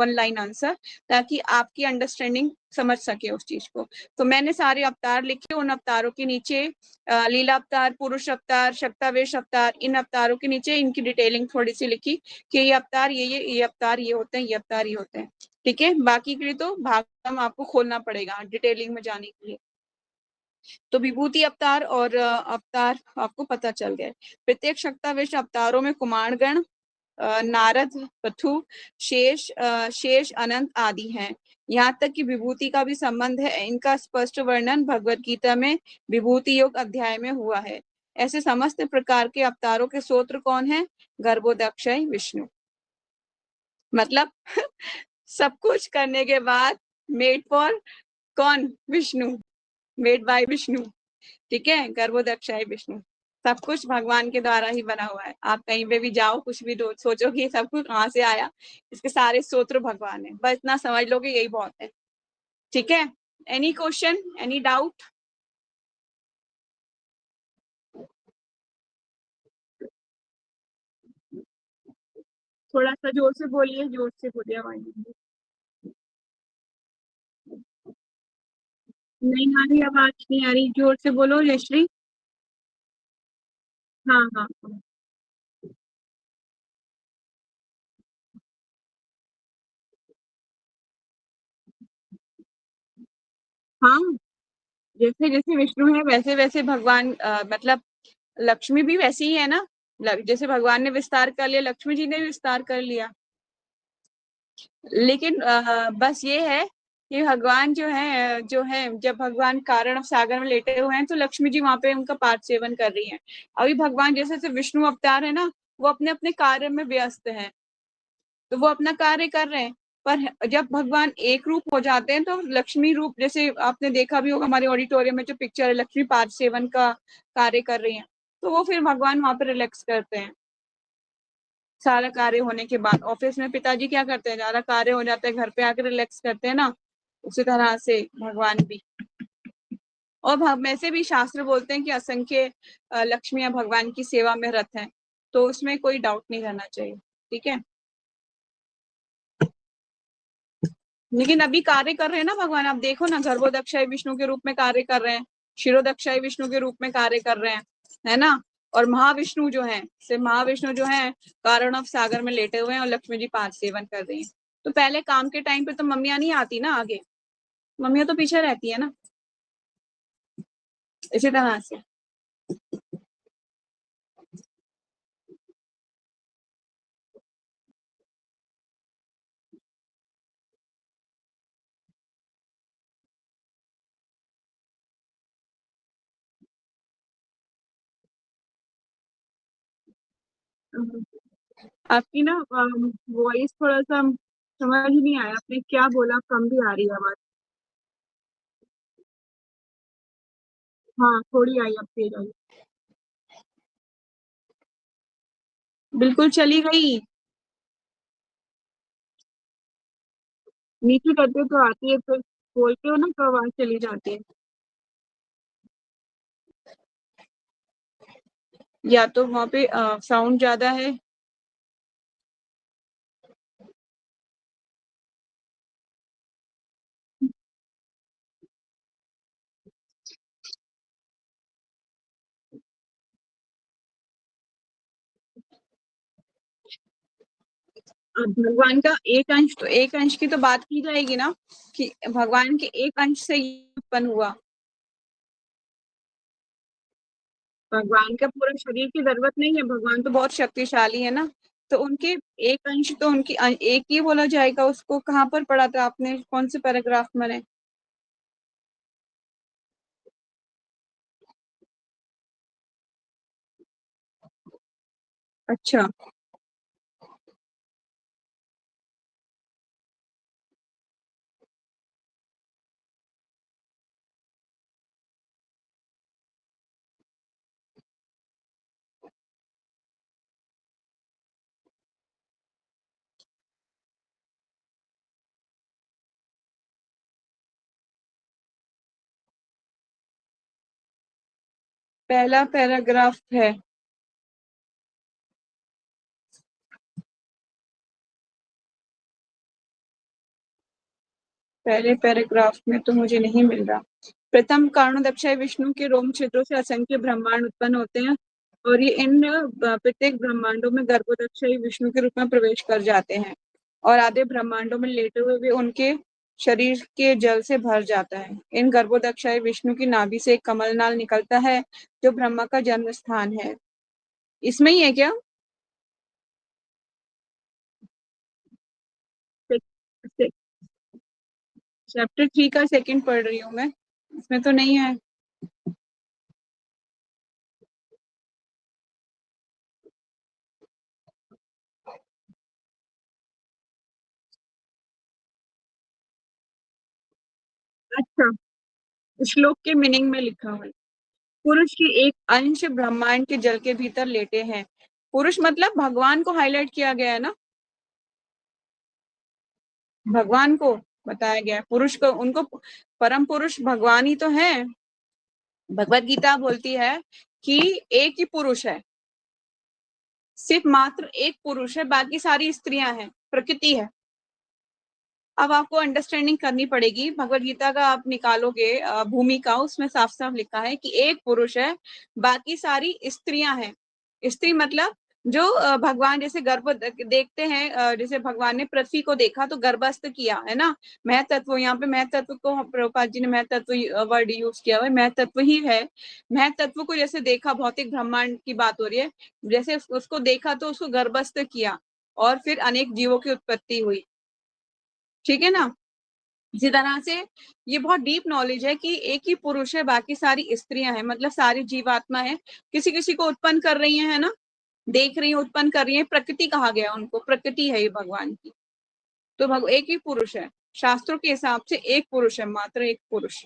line answer, ताकि आपकी अंडरस्टैंडिंग समझ सके उस चीज को। तो मैंने सारे अवतार लिखे, उन अवतारों के नीचे लीला अवतार, पुरुष अवतार, शक्तावेश अवतार, इन अवतारों के नीचे इनकी डिटेलिंग थोड़ी सी लिखी कि ये अवतार ये अवतार ये होते हैं, ये अवतार ये होते हैं। ठीक है, बाकी के लिए तो भागवतम आपको खोलना पड़ेगा डिटेलिंग में जाने के लिए। तो विभूति अवतार और अवतार आपको पता चल गए। प्रत्येक शक्तावेश अवतारों में कुमारगण, नारद, पृथु, शेष अनंत आदि हैं। यहाँ तक कि विभूति का भी संबंध है। इनका स्पष्ट वर्णन भगवत गीता में विभूति योग अध्याय में हुआ है। ऐसे समस्त प्रकार के अवतारों के स्रोत कौन है? गर्भोदक्षय विष्णु। मतलब सब कुछ करने के बाद मेड फॉर कौन? Vishnu, made by Vishnu. ठीक है, गर्भोदक्षाय विष्णु। सब कुछ भगवान के द्वारा ही बना हुआ है। आप कहीं पे भी जाओ, कुछ भी सोचो कि सब कुछ कहाँ से आया, इसके सारे स्रोत भगवान है। बस इतना समझ लोगे, यही बहुत है। ठीक है, एनी क्वेश्चन, एनी डाउट? थोड़ा सा जोर से बोलिए, जोर से बोलिए, आवाज नहीं आ रही, आवाज नहीं आ रही, जोर से बोलो जयश्री। हाँ हाँ हाँ। जैसे जैसे विष्णु है वैसे वैसे भगवान, मतलब लक्ष्मी भी वैसी ही है ना। जैसे भगवान ने विस्तार कर लिया, लक्ष्मी जी ने भी विस्तार कर लिया। लेकिन बस ये है कि भगवान जो है जब भगवान कारण सागर में लेटे हुए हैं तो लक्ष्मी जी वहां पे उनका पाठ सेवन कर रही हैं। अभी भगवान जैसे जैसे विष्णु अवतार है ना, वो अपने अपने कार्य में व्यस्त हैं, तो वो अपना कार्य कर रहे हैं। पर जब भगवान एक रूप हो जाते हैं तो लक्ष्मी रूप, जैसे आपने देखा भी होगा हमारे ऑडिटोरियम में जो पिक्चर है, लक्ष्मी पाठ सेवन का कार्य कर रही हैं, तो वो फिर भगवान वहां पर रिलैक्स करते हैं। सारा कार्य होने के बाद ऑफिस में पिताजी क्या करते हैं, ज्यादा कार्य हो जाता है, घर पे आकर रिलैक्स करते हैं ना, उसी तरह से भगवान भी। और वैसे भी शास्त्र बोलते हैं कि असंख्य लक्ष्मियां भगवान की सेवा में रत हैं, तो उसमें कोई डाउट नहीं रहना चाहिए। ठीक है, लेकिन अभी कार्य कर रहे हैं ना भगवान, आप देखो ना, गर्भोदक्षाय विष्णु के रूप में कार्य कर रहे हैं, क्षीरोदक्षाय विष्णु के रूप में कार्य कर रहे हैं, है ना। और महाविष्णु जो है, सिर्फ महाविष्णु जो है कारण ऑफ सागर में लेटे हुए हैं और लक्ष्मी जी पाद सेवन कर रही हैं। तो पहले काम के टाइम पे तो मम्मियां नहीं आती ना आगे, मम्मियां तो पीछे रहती है ना, इसी तरह से। आपकी ना वॉइस थोड़ा सा समझ नहीं आया, आपने क्या बोला, कम भी आ रही है आवाज। हाँ थोड़ी आई, अब तेज आई। बिल्कुल चली गई। नीचे करते तो आती है, फिर बोलते हो ना तो आवाज चली जाती है। या तो वहां पे साउंड ज्यादा है, अब भगवान का एक अंश की तो बात की जाएगी ना, कि भगवान के एक अंश से ये उत्पन्न हुआ। भगवान का पूरा शरीर की जरूरत नहीं है, भगवान तो बहुत शक्तिशाली है ना। तो उनके एक अंश तो उनकी एक ही बोला जाएगा उसको। कहाँ पर पढ़ा था आपने, कौन से पैराग्राफ में है? अच्छा। पहला पैराग्राफ है। पहले पैराग्राफ में तो मुझे नहीं मिल रहा। प्रथम कारणोदक्षाय विष्णु के रोम छिद्रों से असंख्य ब्रह्मांड उत्पन्न होते हैं, और ये इन प्रत्येक ब्रह्मांडों में गर्भोदक्षाई विष्णु के रूप में प्रवेश कर जाते हैं, और आधे ब्रह्मांडों में लेटे हुए भी उनके शरीर के जल से भर जाता है। इन गर्भोदक्षाई विष्णु की नाभि से एक कमलनाल निकलता है, जो ब्रह्मा का जन्म स्थान है। इसमें ही है क्या? चैप्टर 3 का सेकंड पढ़ रही हूँ मैं, इसमें तो नहीं है। अच्छा, श्लोक के मीनिंग में लिखा हुआ है, पुरुष की एक अंश ब्रह्मांड के जल के भीतर लेटे हैं। पुरुष मतलब भगवान को हाईलाइट किया गया है ना, भगवान को बताया गया है। पुरुष को, उनको परम पुरुष भगवान ही तो है। भगवत गीता बोलती है कि एक ही पुरुष है, सिर्फ मात्र एक पुरुष है, बाकी सारी स्त्रियां हैं, प्रकृति है। अब आपको अंडरस्टैंडिंग करनी पड़ेगी, भगवत गीता का आप निकालोगे भूमिका, उसमें साफ साफ लिखा है कि एक पुरुष है, बाकी सारी स्त्रियां हैं। स्त्री मतलब जो भगवान जैसे गर्भ देखते हैं, जैसे भगवान ने पृथ्वी को देखा तो गर्भस्थ किया है ना। महतत्व, यहाँ पे महतत्व को प्रभुपाद जी ने महतत्व वर्ड यूज किया हुआ है, महतत्व ही है। महतत्व को जैसे देखा, भौतिक ब्रह्मांड की बात हो रही है, जैसे उसको देखा तो उसको गर्भस्थ किया, और फिर अनेक जीवों की उत्पत्ति हुई। ठीक है ना। इसी तरह से ये बहुत डीप नॉलेज है कि एक ही पुरुष है, बाकी सारी स्त्रियां हैं, मतलब सारी जीवात्मा है, किसी किसी को उत्पन्न कर रही है ना, देख रही है, उत्पन्न कर रही है, प्रकृति कहा गया उनको, प्रकृति है ये भगवान की। तो एक ही पुरुष है, शास्त्रों के हिसाब से एक पुरुष है, मात्र एक पुरुष।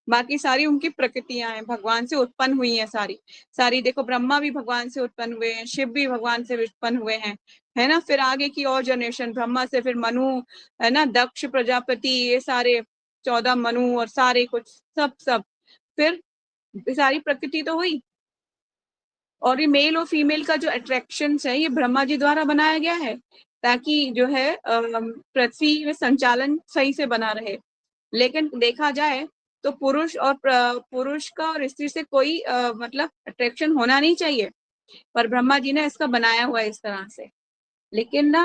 बाकी सारी उनकी प्रकृतियां हैं, भगवान से उत्पन्न हुई हैं सारी। सारी देखो, ब्रह्मा भी भगवान से उत्पन्न हुए हैं, शिव भी भगवान से उत्पन्न हुए हैं, है ना। फिर आगे की और जनरेशन, ब्रह्मा से फिर मनु, है ना, दक्ष प्रजापति, ये सारे 14 मनु और सारे कुछ, सब सब फिर सारी प्रकृति तो हुई। और ये मेल और फीमेल का जो अट्रैक्शन है, ये ब्रह्मा जी द्वारा बनाया गया है, ताकि जो है पृथ्वी में संचालन सही से बना रहे। लेकिन देखा जाए तो पुरुष का और स्त्री से कोई मतलब अट्रैक्शन होना नहीं चाहिए, पर ब्रह्मा जी ने इसका बनाया हुआ है इस तरह से। लेकिन ना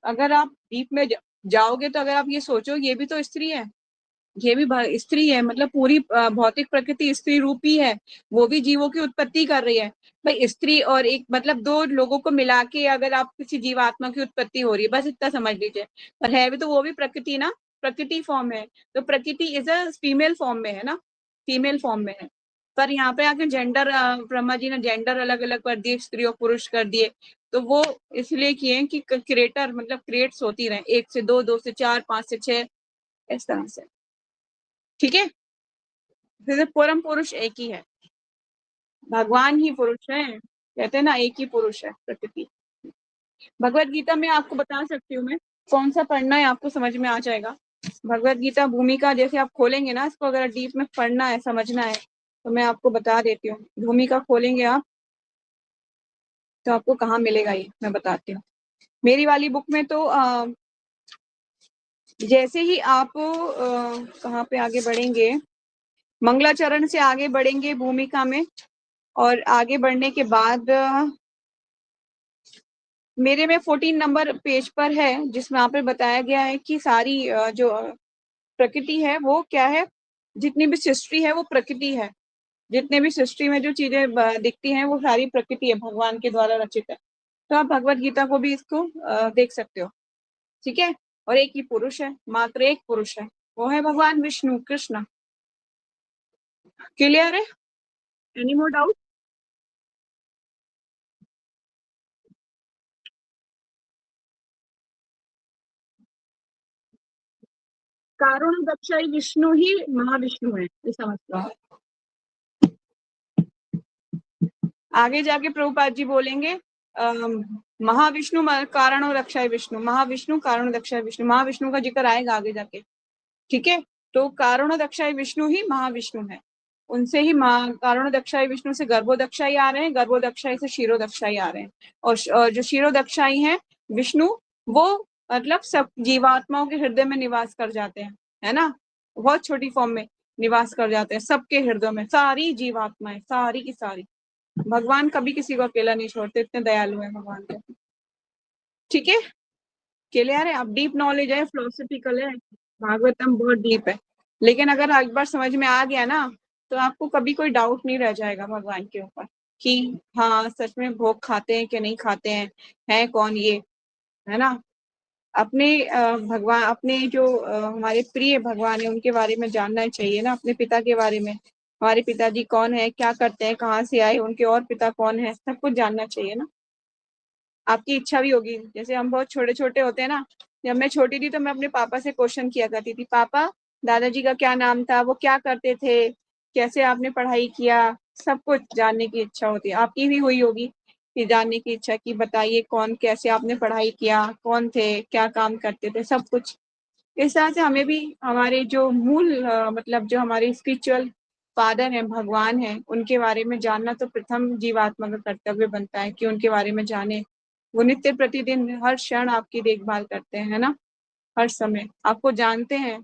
अगर आप डीप में जाओगे तो अगर आप ये सोचो, ये भी तो स्त्री है, ये भी स्त्री है, मतलब पूरी भौतिक प्रकृति स्त्री रूपी है, वो भी जीवों की उत्पत्ति कर रही है। भाई स्त्री और एक मतलब दो लोगों को मिला के अगर आप किसी जीवात्मा की उत्पत्ति हो रही है, बस इतना समझ लीजिए। पर है भी तो वो भी प्रकृति ना, प्रकृति फॉर्म है। तो प्रकृति इज अ फीमेल फॉर्म में है ना, फीमेल फॉर्म में है। पर यहाँ पे आके जेंडर, ब्रह्मा जी ने जेंडर अलग अलग कर दिए, स्त्री और पुरुष कर दिए। तो वो इसलिए किए कि क्रिएटर मतलब क्रिएट्स होती रहे, एक से दो, दो से चार, पांच से छह, इस तरह से। ठीक है। जैसे परम पुरुष एक ही है, भगवान ही पुरुष है, कहते हैं ना एक ही पुरुष है प्रकृति। भगवत गीता में आपको बता सकती हूँ मैं, कौन सा पढ़ना है आपको समझ में आ जाएगा। भगवत गीता भूमिका जैसे आप खोलेंगे ना, इसको अगर डीप में पढ़ना है, समझना है, तो मैं आपको बता देती हूँ। भूमिका खोलेंगे आप तो आपको कहाँ मिलेगा, ये मैं बताती हूँ। मेरी वाली बुक में तो जैसे ही आप कहाँ पे आगे बढ़ेंगे, मंगलाचरण से आगे बढ़ेंगे भूमिका में, और आगे बढ़ने के बाद मेरे में 14 नंबर पेज पर है, जिसमें यहाँ पे बताया गया है कि सारी जो प्रकृति है वो क्या है, जितनी भी सृष्टि है वो प्रकृति है। जितने भी सृष्टि में जो चीजें दिखती हैं वो सारी प्रकृति है, भगवान के द्वारा रचित है। तो आप भगवत गीता को भी इसको देख सकते हो। ठीक है। और एक ही पुरुष है, मात्र एक पुरुष है, वो है भगवान विष्णु कृष्ण। क्लियर है? Any more doubt? कारण दक्षाई विष्णु ही महाविष्णु है, ये समझ लो। आगे जाके प्रभुपाद जी बोलेंगे महाविष्णु कारण और रक्षाई विष्णु, महाविष्णु कारण दक्षाई विष्णु, महाविष्णु का जिक्र आएगा आगे जाके। ठीक है। तो कारण दक्षाई विष्णु ही महाविष्णु है। उनसे ही कारण दक्षाई विष्णु से गर्भोदक्षाई आ रहे हैं, गर्भोदक्षाई से क्षीरोदक्षाई आ रहे हैं। और जो क्षीरोदक्षाई हैं विष्णु, वो मतलब सब जीवात्माओं के हृदय में निवास कर जाते हैं, है ना। बहुत छोटी फॉर्म में निवास कर जाते हैं सबके हृदय में, सारी जीवात्माएं, सारी की सारी। भगवान कभी किसी को अकेला नहीं छोड़ते, इतने दयालु है भगवान के। ठीक है। क्लियर है? अब डीप नॉलेज है, फिलोसफिकल है, भागवतम बहुत डीप है। लेकिन अगर एक बार समझ में आ गया ना, तो आपको कभी कोई डाउट नहीं रह जाएगा भगवान के ऊपर कि हाँ सच में भोग खाते हैं कि नहीं खाते हैं, है कौन ये, है ना। अपने भगवान, अपने जो हमारे प्रिय भगवान है उनके बारे में जानना चाहिए ना, अपने पिता के बारे में। हमारे पिताजी कौन है, क्या करते हैं, कहाँ से आए, उनके और पिता कौन है, सब कुछ जानना चाहिए ना। आपकी इच्छा भी होगी, जैसे हम बहुत छोटे छोटे होते हैं ना। जब मैं छोटी थी तो मैं अपने पापा से क्वेश्चन किया करती थी, पापा दादाजी का क्या नाम था, वो क्या करते थे, कैसे आपने पढ़ाई किया। सब कुछ जानने की इच्छा होती है, आपकी भी हुई होगी कि जानने की इच्छा की बताइए कौन, कैसे आपने पढ़ाई किया, कौन थे, क्या काम करते थे, सब कुछ। इस तरह से हमें भी हमारे जो मूल मतलब जो हमारे स्पिरिचुअल फादर हैं, भगवान हैं, उनके बारे में जानना तो प्रथम जीवात्मा का कर्तव्य बनता है कि उनके बारे में जाने। वो नित्य प्रतिदिन हर क्षण आपकी देखभाल करते हैं, है ना। हर समय आपको जानते हैं।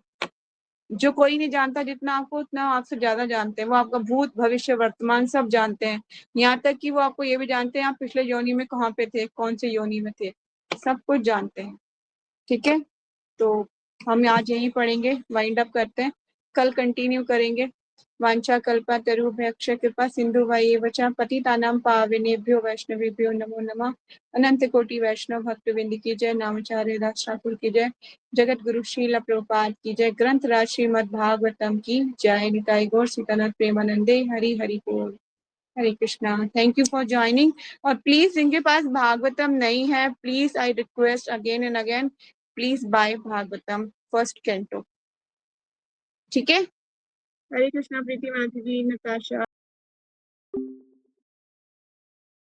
जो कोई नहीं जानता जितना आपको, उतना आपसे ज्यादा जानते हैं। वो आपका भूत भविष्य वर्तमान सब जानते हैं। यहाँ तक कि वो आपको ये भी जानते हैं आप पिछले योनि में कहाँ पे थे, कौन से योनि में थे, सब कुछ जानते हैं। ठीक है। तो हम आज यहीं पढ़ेंगे, वाइंड अप करते हैं, कल कंटिन्यू करेंगे। वांछा कल्पा तरुभ्यक्ष कृपा सिंधु वचा पतितानां पावनेभ्यो वैष्णवेभ्यो नमो नमः। अनंत कोटि वैष्णव भक्त विंद की जय, नामचार्य दास ठाकुर की जय, जगत गुरु श्रील प्रभुपाद की जय, ग्रंथ राज श्रीमद् भागवतम की जय, निताई गौर सीतानाथ प्रेमानंदे, हरि हरि बोल। Hare Krishna, thank you for joining. और प्लीज जिनके पास भागवतम नहीं है, please I request again and again, please buy Bhagavatam first canto. ठीक है। हरे कृष्णा प्रीति माता जी, नताशा।